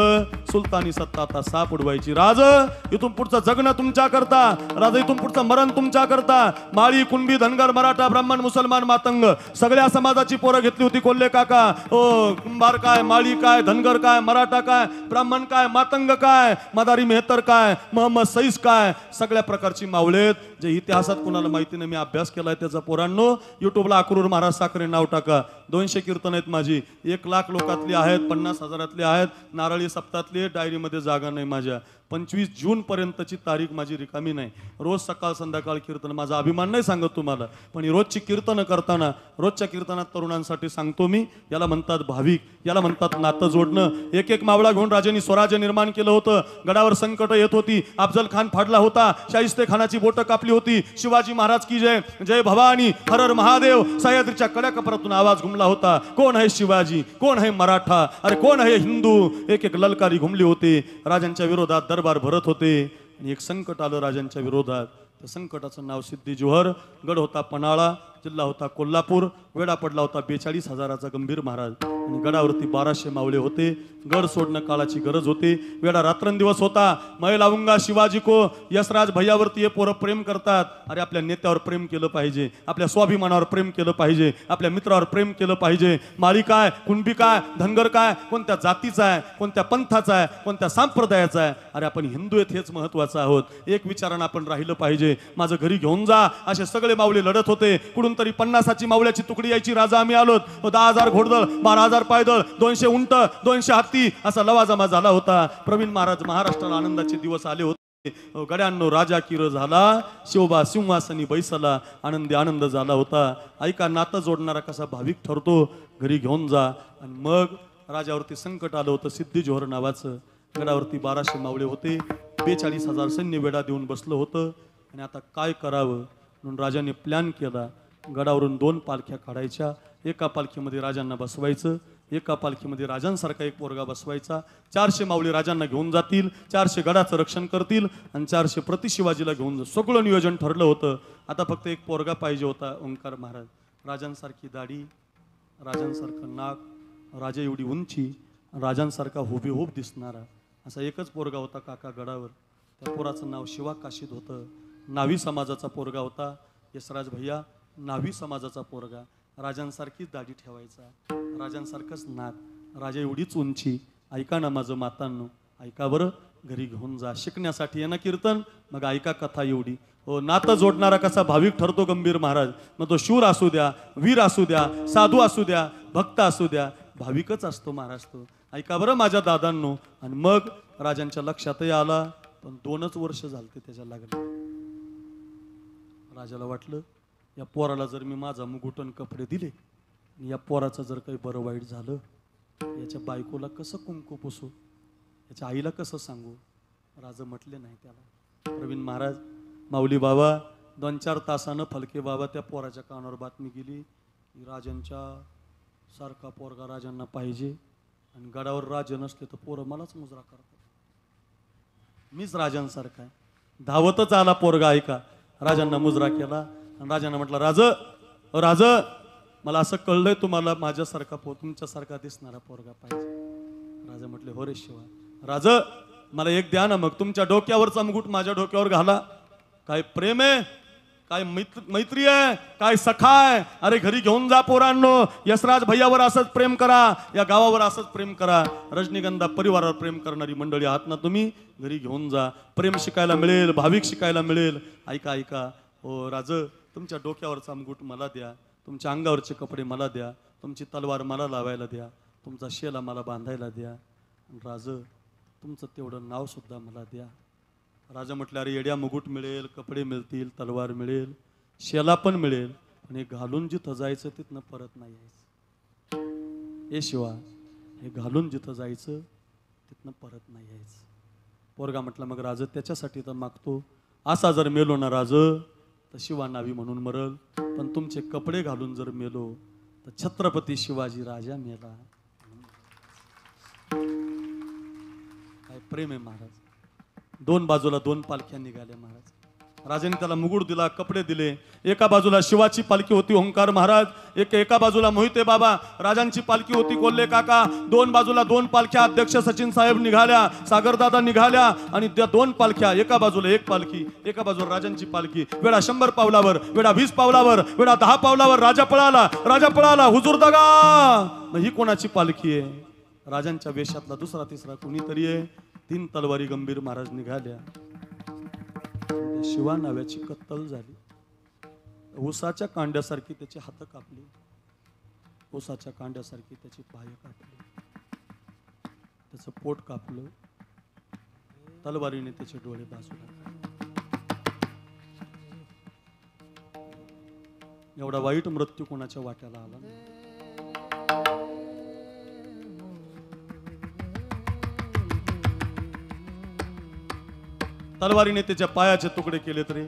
सुलतानी सत्ता आता साप उडवायची. राज इथून पुढचं जगणं तुमच्या करता, राज इथून पुढचं मरण तुमच्या करता. माळी, कुणबी, धनगर, मराठा, ब्राह्मण, मुसलमान, मातंग सगळ्या समाजाची पोरं घेतली होती कोल्हे काका. हो, कुंभार काय, माळी काय, धनगर काय, मराठा काय, ब्राह्मण काय, मातंग काय, मदारी मेहतर काय, मोहम्मद सईस काय, सगळ्या प्रकारची मावळेत. जे इतिहासात कुणाला माहिती नाही, मी अभ्यास केलाय त्याचा. पोरांनो, युट्यूबला अक्रूर महाराज साखरे नाव टाका. 200 कीर्तन आहेत माझी. 1 लाख लोकातली आहेत, 50,000तली आहेत, नारळी सप्तातली. डायरीमध्ये जागा नाही माझ्या. 25 जून पर्यंतची तारीख माझी रिकामी नाही. रोज सकाळ संध्याकाळ कीर्तन. माझा अभिमान नाही सांगत तुम्हाला, पण ही रोजची कीर्तनं करताना, रोजच्या कीर्तनात तरुणांसाठी सांगतो मी, याला म्हणतात भाविक, याला म्हणतात नातं जोडणं. एक एक मावळा घेऊन राजांनी स्वराज्य निर्माण केलं होतं. गडावर संकट येत होती, अफजल खान फाडला होता, शाहिस्ते खानाची बोटं कापली होती. शिवाजी महाराज की जय, जय भवानी, हर हर महादेव. सह्याद्रीच्या कड्याकपरातून आवाज घुमला होता, कोण आहे शिवाजी, कोण आहे मराठा, अरे कोण आहे हिंदू. एक एक ललकारी घुमली होती. राजांच्या विरोधात दरबार भरत होते. आणि एक संकट आलं राजांच्या विरोधात. त्या संकटाचं नाव सिद्धी जोहर. गड होता पन्हाळा, जिल्हा होता कोल्हापूर. वेढा पडला होता 42,000चा गंभीर महाराज. आणि गडावरती 1200 मावळे होते. गड सोडणं काळाची गरज होती. वेढा रात्रंदिवस होता. मैं लावूंगा शिवाजी को. यशराज भैयावरती हे पोरं प्रेम करतात. अरे आपल्या नेत्यावर प्रेम केलं पाहिजे, आपल्या स्वाभिमानावर प्रेम केलं पाहिजे, आपल्या मित्रावर प्रेम केलं पाहिजे. माळी काय, कुणबी काय, धनगर काय, कोणत्या जातीचा आहे, कोणत्या पंथाचा आहे, कोणत्या संप्रदायाचा आहे. अरे आपण हिंदू आहेत हेच महत्वाचं आहोत. एक विचारानं आपण राहिलं पाहिजे. माझं घरी घेऊन जा असे सगळे मावळे लढत होते. कुठून तरी 50ची मावळ्याची तुकडी यायची. राजा आम्ही आलोत. 10,000 घोडदळ, 12,000 पायदळ, 200 उंट, 200 हत्ती असा लवाजमा झाला होता. प्रवीण महाराज महाराष्ट्राला आनंदाचे दिवस आले होते. गड्यांनो राजा किर झाला, शिवबा सिंहासनी बैसला, आनंदी आनंद झाला होता. ऐका, नातं जोडणारा कसा भाविक ठरतो. घरी घेऊन जा. आणि मग राजावरती संकट आलं होतं सिद्धी जोहर नावाचं. गडावरती 1200 मावळे होते. 42,000 सैन्य वेढा देऊन बसलं होतं. आणि आता काय करावं म्हणून राजाने प्लॅन केला. गडावरून 2 पालख्या काढायच्या. एका पालखीमध्ये राजांना बसवायचं, एका पालखीमध्ये राजांसारखा एक पोरगा बसवायचा. 400 मावळे राजांना घेऊन जातील, 400 गडाचं रक्षण करतील आणि 400 प्रति शिवाजीला घेऊन जा. सगळं नियोजन ठरलं होतं. आता फक्त एक पोरगा पाहिजे होता. ओंकार महाराज. राजांसारखी दाढी, राजांसारखं नाक, राजा एवढी उंची, राजांसारखा हुबेहूब दिसणारा असा एकच पोरगा होता काका गडावर. त्या पोराचं नाव शिवा काशीद होतं. नावी समाजाचा पोरगा होता यशराज भैया, नावी समाजाचा पोरगा. राजांसारखीच दाढी ठेवायचा, राजांसारखंच नाक, राजा एवढीच उंची. ऐका ना माझं मातांनो, ऐका बरं, घरी घेऊन जा. शिकण्यासाठी आहे ना कीर्तन, मग ऐका कथा एवढी. हो, नातं जोडणारा कसा भाविक ठरतो गंभीर महाराज, मग तो शूर असू द्या, वीर असू द्या, साधू असू द्या, भक्त असू द्या, भाविकच असतो महाराज तो. ऐका बरं माझ्या दादांनो. आणि मग राजांच्या लक्षातही आला, पण 2च वर्ष झालते त्याच्या लग्नाला. राजाला वाटलं या पोराला जर मी माझा मुकुटन कपडे दिले, या पोराचं जर काही बरं वाईट झालं, याच्या बायकोला कसं कुंकू पुसू, याच्या आईला कसं सांगू. राजा म्हटले नाही त्याला. प्रवीण महाराज, माऊली बाबा, 2-4 तासानं फलके बाबा त्या पोराच्या कानावर बातमी गेली की राजांच्या सारखा पोरगा राजांना पाहिजे, आणि गडावर राजे नसले तर पोरं मलाच मुजरा करतात, मीच राजांसारखा आहे. धावतच आला पोरगा, ऐका, राजांना मुजरा केला. आणि राजांना म्हटलं, राज, मला असं कळलंय तुम्हाला माझ्यासारखा तुमच्यासारखा दिसणारा पोरगा पाहिजे. राजा म्हटले, हो रे शिवा. राज, मला एक द्या ना, मग तुमच्या डोक्यावरचा मुकुट माझ्या डोक्यावर घाला. काय प्रेम आहे, काय मैत्री आहे, काय सखा आहे. अरे घरी घेऊन जा पोरांनो. यशराज भैयावर असंच प्रेम करा, या गावावर असंच प्रेम करा. रजनीगंधा परिवारावर प्रेम करणारी मंडळी आहात ना तुम्ही, घरी घेऊन जा. प्रेम शिकायला मिळेल, भाविक शिकायला मिळेल. ऐका, हो राज, तुमच्या डोक्यावरचा मुकुट मला द्या, तुमच्या अंगावरचे कपडे मला द्या, तुमची तलवार मला लावायला द्या, तुमचा शेला मला बांधायला द्या. राज, तुमचं तेवढं नाव सुद्धा मला द्या. राजा म्हटलं, अरे येड्या, मुकुट मिळेल, कपडे मिळतील, तलवार मिळेल, शेला पण मिळेल, पण हे घालून जिथं जायचं तिथनं परत नाही यायचं. शिवा, हे घालून जिथं जायचं तिथनं परत नाही यायचं. पोरगा म्हटलं, मग राज त्याच्यासाठी तर मागतो, असा जर मेलो ना राज तर शिवा नावी म्हणून मरल, पण तुमचे कपडे घालून जर मेलो तर छत्रपती शिवाजी राजा मेला. काय प्रेम आहे महाराज. 2 बाजूला 2 पालख्या निघाल्या महाराज. राजाने त्याला मुकुट दिला, कपडे दिले. एका बाजूला शिवाची पालखी होती ओंकार महाराज, एका बाजूला मोहिते बाबा, राजांची पालखी होती कोल्हे काका. 2 बाजूला 2 पालख्या, अध्यक्ष सचिन साहेब निघाल्या, सागरदादा निघाल्या, आणि त्या 2 पालख्या, एका बाजूला 1 पालखी, एका बाजूला राजांची पालखी. वेळा 100 पावलावर, वेळा 20 पावलावर, वेळा 10 पावलावर राजा पळाला, हुजूर दगा. ही कोणाची पालखी आहे? राजांच्या वेशातला दुसरा तिसरा कुणीतरी आहे. 3 तलवारी गंभीर महाराज निघाल्या. शिवा नाव्याची कत्तल झाली. ऊसाच्या कांड्यासारखी त्याचे हात कापले, ऊसाच्या कांड्यासारखी त्याची पाय कापले, त्याचं पोट कापलं, तलवारीने त्याचे डोळे बाजूला. एवढा वाईट मृत्यू कोणाच्या वाट्याला आला नाही. तलवारीने त्याच्या पायाचे तुकडे केले तरी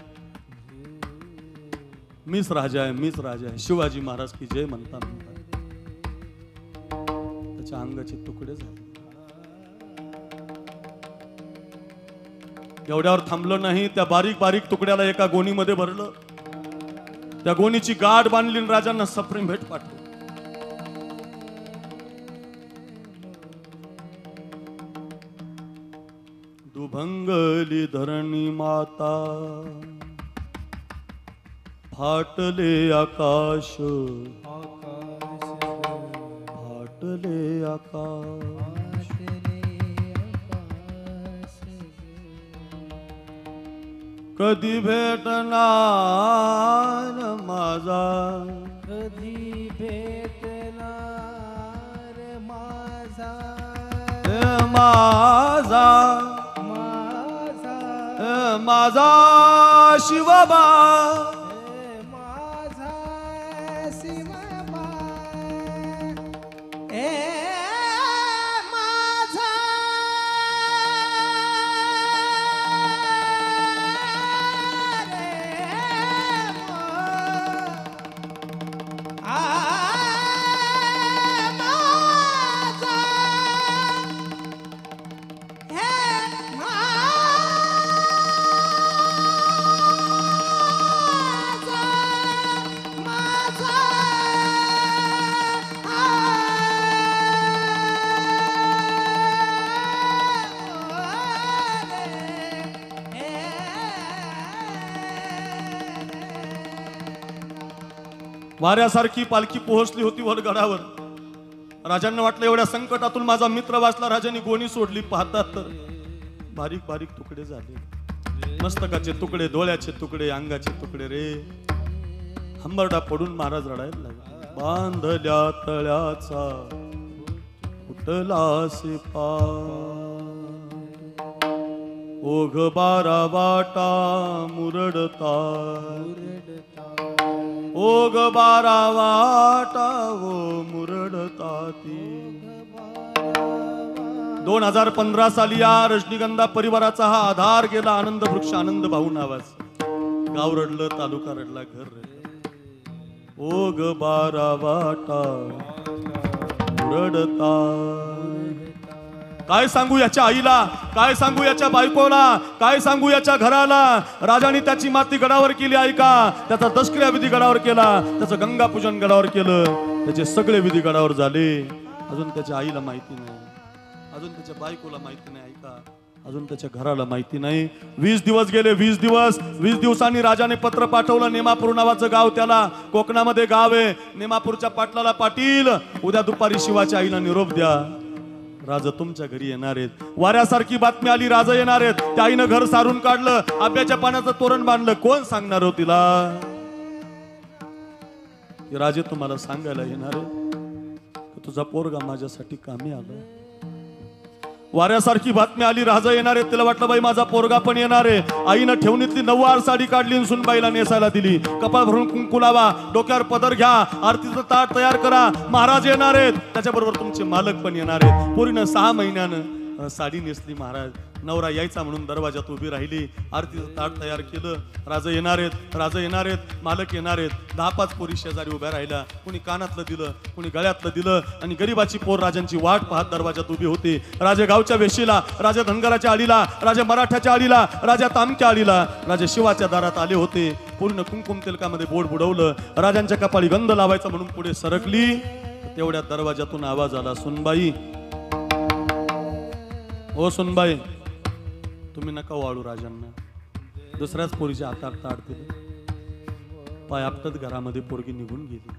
मीच राजा आहे, शिवाजी महाराज की जय म्हणता त्याच्या अंगाचे तुकडे झाले. एवढ्यावर थांबलं नाही, त्या बारीक बारीक तुकड्याला एका गोणीमध्ये भरलं, त्या गोणीची गाठ बांधली, राजांना सप्रेम भेट पाठवली. दुभंगली धरणी माता, फाटले आकाश, फाटले आकाश, कधी भेटणार माझा, कधी भेटणार माझा, माझा माझा शिवबा, माझा शिवबा, माझा वाऱ्यासारखी पालखी पोहोचली होती वर गडावर. राजांना वाटलं एवढ्या संकटातून माझा मित्र वाचला. राजांनी गोणी सोडली. पाहतात तर बारीक बारीक तुकडे झाले. मस्तकाचे तुकडे, डोळ्याचे तुकडे, अंगाचे तुकडे रे. हंबरडा पडून महाराज रडायला लागले. बांधल्या तळ्याचा फुटलासे पाय, ओघ बारा वाटा मुरडता, ओघ बारा वाटा ओ मुरडता ती. 2015 साली या रजनीगंधा परिवाराचा हा आधार गेला. आनंद वृक्ष आनंद भाऊ नावाचा. गाव रडलं, तालुका रडला, घर रडलं. ओघ बारा वाटा मुरडता. काय सांगू याच्या आईला, काय सांगू याच्या बायकोला, काय सांगू याच्या घराला. राजाने त्याची माती गडावर केली ऐका. त्याचा दशक्रिया विधी गडावर केला, त्याचं गंगा पूजन गडावर केलं, त्याचे सगळे विधी गडावर झाले. अजून त्याच्या आईला माहिती नाही, अजून त्याच्या बायकोला माहिती नाही ऐका, अजून त्याच्या घराला माहिती नाही. 20 दिवस गेले, 20 दिवस. 20 दिवसांनी राजाने पत्र पाठवलं. नेमापूर नावाचं गाव, त्याला कोकणामध्ये गाव आहे. नेमापूरच्या पाटलाला, पाटील उद्या दुपारी शिवाच्या आईला निरोप द्या, राजा तुमच्या घरी येणार आहेत. वाऱ्यासारखी बातमी आली, राजा येणार आहेत. त्या आईनं घर सारून काढलं, आंब्याच्या पानाचं तोरण बांधलं. कोण सांगणार हो तिला की राजे तुम्हाला सांगायला येणार आहे तुझा पोरगा माझ्यासाठी कामी आलं. वाऱ्यासारखी बातमी आली, राजा येणार आहेत. तिला वाटलं बाई माझा पोरगा पण येणार आहे. आईनं ठेवणीतली नऊवार साडी काढली आणि सुनबाईला नेसायला दिली. कपाळ भरून कुंकू लावा, डोक्यावर पदर घ्या, आरतीचं ताट तयार करा, महाराज येणार आहेत. त्याच्याबरोबर तुमचे मालक पण येणार आहेत. पोरीनं 6 महिन्यानं साडी नेसली. महाराज नवरा यायचा म्हणून दरवाजात उभी राहिली. आरतीचं ताट तयार केलं. राजा येणार आहेत, राजा येणार आहेत, मालक येणार आहेत. 10-5 पोरी शेजारी उभ्या राहिल्या. कुणी कानातलं दिलं, कुणी गळ्यातलं दिलं. आणि गरीबाची पोर राजांची वाट पाहत दरवाजात उभी होती. राजा गावच्या वेशीला, राजा धनगराच्या आडीला, राजा मराठ्याच्या आडीला, राजा तामक्या आडीला, राजा शिवाच्या दारात आले होते. पूर्ण कुंकुम तिलकामध्ये बोट बुडवलं. राजांच्या कपाळी गंध लावायचा म्हणून पुढे सरकली. तेवढ्या दरवाजातून आवाज आला, सुनबाई, ओ सुनबाई, तुम्ही नका वाळू राजांना. दुसऱ्याच पोरीच्या हातात ताट दिलं. पाय आपटत घरामध्ये पोरगी निघून गेली.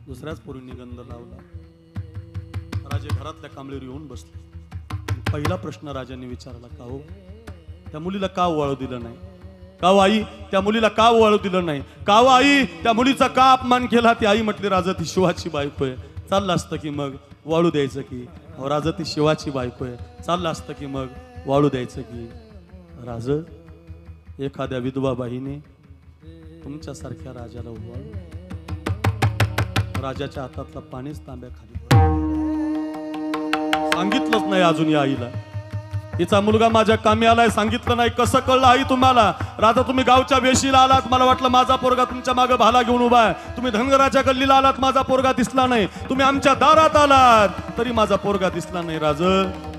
दुसऱ्याच पोरींनी गंध लावला. राजे घरातल्या कांबळीवर येऊन बसले. पहिला प्रश्न राजांनी विचारला, का हो त्या मुलीला का वाळू दिलं नाही? का हो आई त्या मुलीला का वाळू दिलं नाही? का हो आई त्या मुलीचा का अपमान केला? ती आई म्हटली, राजा ती शिवाची बायको आहे. चाललं असतं की मग वाळू द्यायचं की. राजा ती शिवाची बायको आहे. चाललं असतं की मग वाळू द्यायचं की. राज एखाद्या विधवा बाईने तुमच्यासारख्या राजाला वाळू, राजाच्या हातातला पाणीच तांब्या खाली सांगितलंच नाही अजून या आईला. हिचा मुलगा माझ्या कामी आलाय सांगितलं नाही. कसं कळलं आई तुम्हाला? राजा तुम्ही गावच्या वेशीला आलात, मला वाटलं माझा पोरगा तुमच्या मागे भाला घेऊन उभा आहे. तुम्ही धनगराच्या गल्लीला आलात, माझा पोरगा दिसला नाही. तुम्ही आमच्या दारात आलात तरी माझा पोरगा दिसला नाही. राज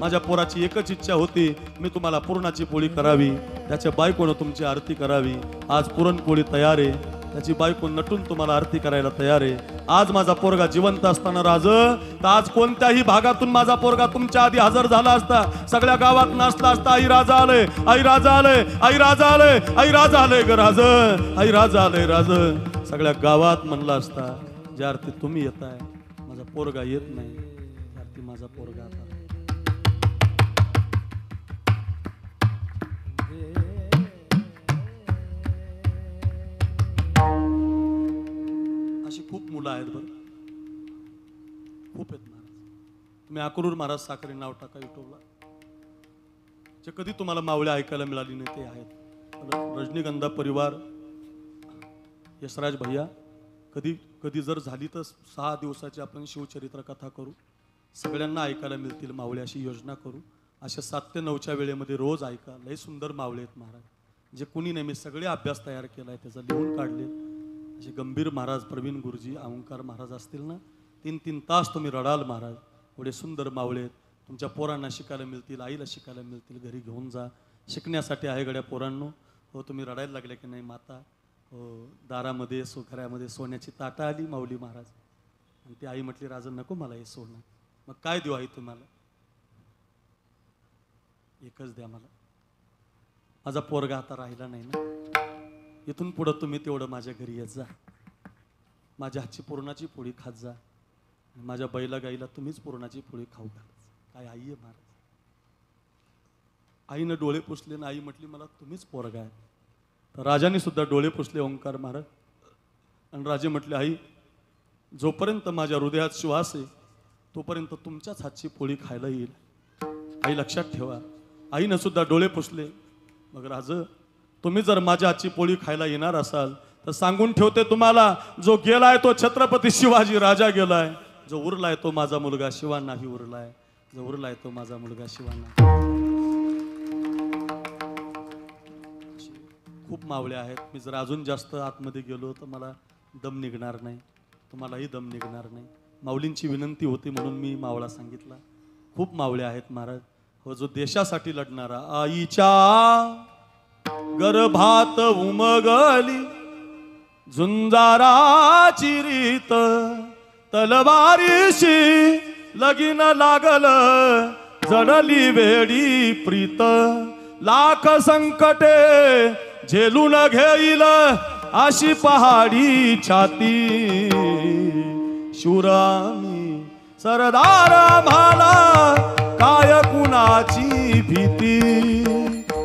माझ्या पोराची एकच इच्छा होती, मी तुम्हाला पुरणाची पोळी करावी, त्याच्या बायकोनं तुमची आरती करावी. आज पुरणपोळी तयार आहे, त्याची बायको नटून तुम्हाला आरती करायला तयार आहे. आज माझा पोरगा जिवंत असताना राज, तर आज कोणत्याही भागातून माझा पोरगा तुमच्या आधी हजर झाला असता, सगळ्या गावात नाचला असता. आई राजा आलंय, आई राजा आलंय, आई राजा आलंय, आई राजा आलंय ग राज, आई राजा आलंय राज, सगळ्या गावात म्हणला असता. ज्या अर्थी तुम्ही येताय, माझा पोरगा येत नाही, त्या अर्थी माझा पोरगा आता. अशी खूप मुलं आहेत बरं, खूप आहेत महाराज. तुम्ही अक्रूर महाराज साखरे नाव टाका युट्यूबला, जे कधी तुम्हाला मावळे ऐकायला मिळाली नाही ते आहेत. रजनीगंधा परिवार, यशराज भैया, कधी जर झाली तर 6 दिवसाची आपण शिवचरित्र कथा करू, सगळ्यांना ऐकायला मिळतील मावळे अशी योजना करू. अशा 7 ते 9च्या वेळेमध्ये रोज ऐका. लय सुंदर मावळे आहेत महाराज, जे कुणी नेहमी सगळे अभ्यास तयार केलाय, त्याचा लिहून काढले. असे गंभीर महाराज, प्रवीण गुरुजी, ओंकार महाराज असतील ना, 3-3 तास तुम्ही रडाल महाराज. एवढे सुंदर मावळे आहेत. तुमच्या पोरांना शिकायला मिळतील, आईला शिकायला मिळतील. घरी घेऊन जा, शिकण्यासाठी आहे गड्या पोरांनो. हो तुम्ही रडायला लागले की नाही माता? हो, दारामध्ये घरामध्ये सोन्याची ताटं आली माऊली महाराज, आणि ती आई म्हटली, राजा नको मला हे सोनं. मग काय देऊ आई तुम्हाला? एकच द्या मला, माझा पोरगा आता राहिला नाही ना, इथून पुढं तुम्ही तेवढं माझ्या घरी येत जा. माझ्या हातची पुरणाची पोळी खात जा, माझ्या बैला गाईला तुम्हीच पुरणाची पोळी खाऊ घाल. काय आई आहे महाराज. आईनं डोळे पुसले ना आई म्हटली मला तुम्हीच पोरगा आहे. तर राजाने सुद्धा डोळे पुसले ओंकार महाराज आणि राजे म्हटले आई जोपर्यंत माझ्या हृदयात श्वास आहे तोपर्यंत तुमच्याच हातची पोळी खायला येईल. आई लक्षात ठेवा. आईनं सुद्धा डोळे पुसले. मग राज तुम्ही जर माझ्या हातची पोळी खायला येणार असाल तर सांगून ठेवते तुम्हाला, जो गेलाय तो छत्रपती शिवाजी राजा गेलाय, जो उरलाय तो माझा मुलगा शिवा नाही उरलाय, जो उरलाय तो माझा मुलगा शिवा नाही. खूप मावळे आहेत. मी जर अजून जास्त आतमध्ये गेलो तर मला दम निघणार नाही, तुम्हालाही दम निघणार नाही. माऊलींची विनंती होती म्हणून मी मावळा सांगितला. खूप मावळे आहेत महाराज. हो जो देशासाठी लढणारा, आईच्या गर्भात उमगली झुंजाराची रीत, तलवारीशी लगीन लागल जडली वेडी प्रीत, लाख संकटे झेलून घेईल अशी पहाडी छाती, शूरामी सरदार आम्हाला काय कुणाची भीती.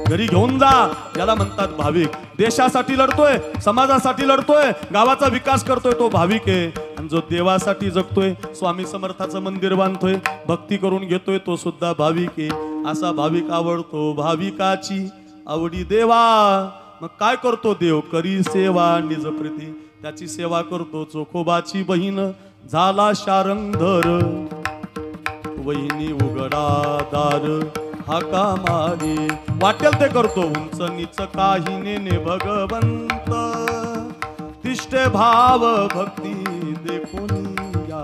घरी घेऊन जा याला म्हणतात भाविक. देशासाठी लढतोय, समाजासाठी लढतोय, गावाचा विकास करतोय तो भाविक आहे. आणि जो देवासाठी जगतोय, स्वामी समर्थाचं मंदिर बांधतोय, भक्ती करून घेतोय तो सुद्धा भाविक आहे. असा भाविक आवडतो भाविकाची आवडी देवा. मग काय करतो देव, करी सेवा निज प्रीती. त्याची सेवा करतो चोखोबाची बहीण झाला शारंगधर, वहिनी उघडा दार हाका मारी. वाटेल ते करतो उंच नीच काही नेने भगवंत, तिष्ठे भाव भक्ती देखून या.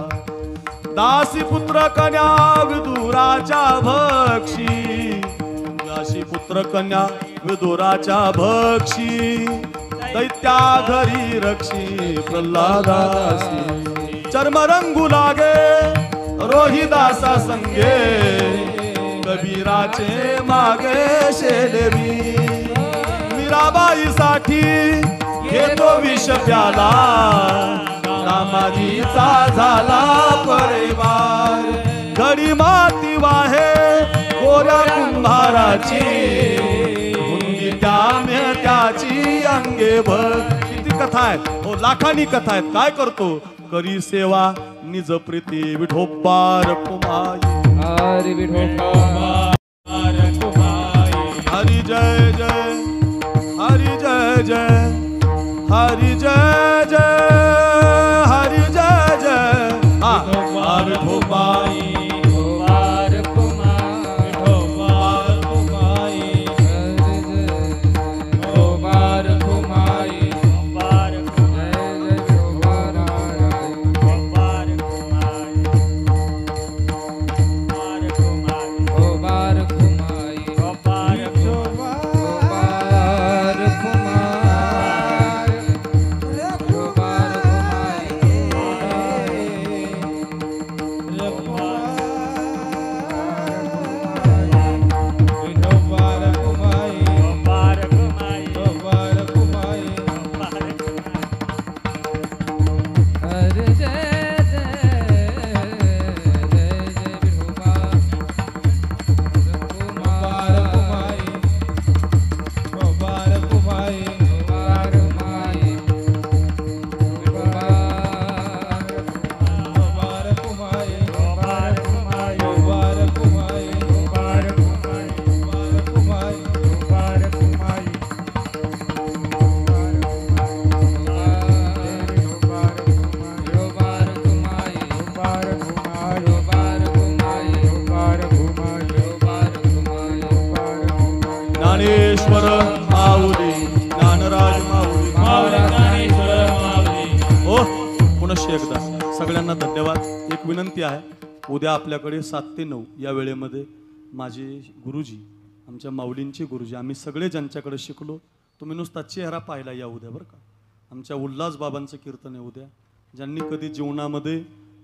दासी पुत्र कन्या विदुराच्या भक्षी, दासी पुत्र कन्या विदुराच्या भक्षी, दैत्या घरी रक्षी प्रल्हादासी. चर्मरंगू लागे रोहिदासा संगे, कबीराचे मागे शेलेबी. मीराबाईसाठी घेतो विष प्याला, दामाजीचा झाला परिवार. घडी माती वाहे गोऱ्या कुंभाराची, हुंडी त्या मेहत्याची अंगे भर. किती कथा आहेत हो, लाखांनी कथा आहेत. काय करतो, करी सेवा निज प्रीती विठोबा रखुमाई. हरी विठोबा रखुमाई. हरी जय जय, हरी जय जय, हरी जय जय, हरी जय जय. हा विठोबाई ज्ञानेश्वर माऊली, ज्ञानराज माऊली, ज्ञानेश्वर माऊली. हो पुनश्च एकदा सगळ्यांना धन्यवाद. एक विनंती आहे, उद्या आपल्याकडे 7 ते 9 या वेळेमध्ये माझे गुरुजी, आमच्या माऊलींचे गुरुजी, आम्ही सगळे ज्यांच्याकडे शिकलो, तुम्ही नुसता चेहरा पाहायला या उद्या बरं का. आमच्या उल्हास बाबांचं कीर्तन आहे उद्या. ज्यांनी कधी जीवनामध्ये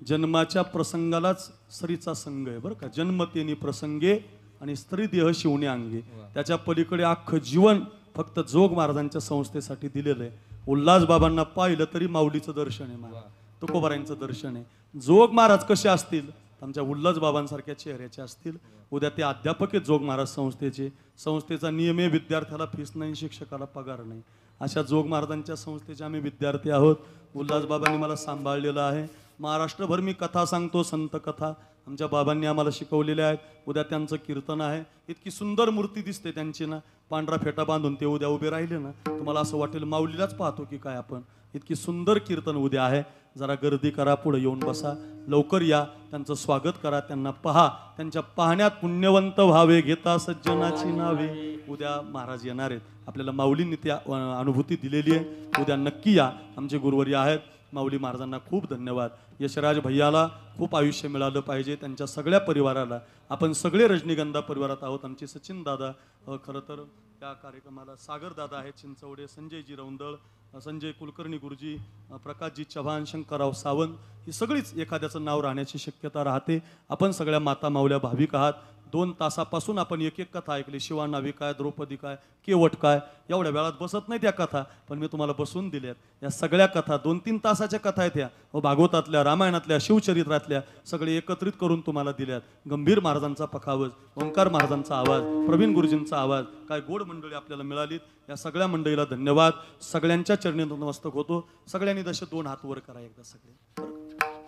जन्माच्या प्रसंगालाच स्त्रीचा संग आहे बरं का. जन्मतेनी प्रसंगे आणि स्त्री देह शिवणे अंगे. त्याच्या पलीकडे अख्खं जीवन फक्त जोग महाराजांच्या संस्थेसाठी दिलेलं आहे. उल्हास बाबांना पाहिलं तरी माऊलीचं दर्शन आहे मला, तुकोबारायांचं दर्शन आहे. जोग महाराज कसे असतील आमच्या उल्हास बाबांसारख्या चेहऱ्याचे असतील. उद्या ते अध्यापक आहेत जोग महाराज संस्थेचे. संस्थेचा नियम आहे विद्यार्थ्याला फीस नाही, शिक्षकाला पगार नाही. अशा जोग महाराजांच्या संस्थेचे आम्ही विद्यार्थी आहोत. उल्हास बाबांनी मला सांभाळलेलं आहे. महाराष्ट्रभर मी कथा सांगतो, संत कथा आमच्या बाबांनी आम्हाला शिकवलेल्या आहेत. उद्या त्यांचं कीर्तन आहे. इतकी सुंदर मूर्ती दिसते त्यांची ना, पांढरा फेटा बांधून ते उद्या उभे राहिले ना, तुम्हाला असं वाटेल माऊलीलाच पाहतो की काय आपण. इतकी सुंदर कीर्तन उद्या आहे. जरा गर्दी करा, पुढे येऊन बसा, लवकर या, त्यांचं स्वागत करा, त्यांना पहा, त्यांच्या पाहण्यात पुण्यवंत व्हावे, घेता सज्जनाची नावे. उद्या महाराज येणार आहेत. आपल्याला माऊलींनी त्या अनुभूती दिलेली आहे. उद्या नक्की या. आमचे गुरुवर्य आहेत. माऊली महाराजांना खूप धन्यवाद. यशराज भैयाला खूप आयुष्य मिळालं पाहिजे, त्यांच्या सगळ्या परिवाराला. आपण सगळे रजनीगंधा परिवारात आहोत. आमचे सचिन दादा खरं तर त्या कार्यक्रमाला, सागर दादा आहेत चिंचवडे, संजयजी रौंदळ, संजय कुलकर्णी गुरुजी, प्रकाशजी चव्हाण, शंकरराव सावंत, ही सगळीच एखाद्याचं नाव राहण्याची शक्यता राहते. आपण सगळ्या माता माऊल्या भाविक आहात. 2 तासापासून आपण एक एक कथा ऐकली. शिवानावी काय, द्रौपदी काय, केवट काय. एवढ्या वेळात बसत नाही त्या कथा, पण मी तुम्हाला बसून दिल्यात. या सगळ्या कथा 2-3 तासाच्या कथा आहेत. या भागवतातल्या, रामायणातल्या, शिवचरित्रातल्या सगळे एकत्रित करून तुम्हाला दिल्यात. गंभीर महाराजांचा पखावज, ओंकार महाराजांचा आवाज, प्रवीण गुरुजींचा आवाज, काय गोड मंडळी आपल्याला मिळालीत. या सगळ्या मंडळीला धन्यवाद. सगळ्यांच्या चरणी नतमस्तक होतो. सगळ्यांनी जसे 2 हात वर करा एकदा सगळे.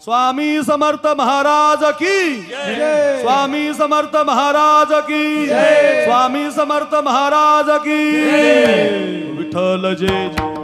स्वामी समर्थ महाराज की जय. स्वामी समर्थ महाराज की जय. स्वामी समर्थ महाराज की जय. विठ्ठल जय जय.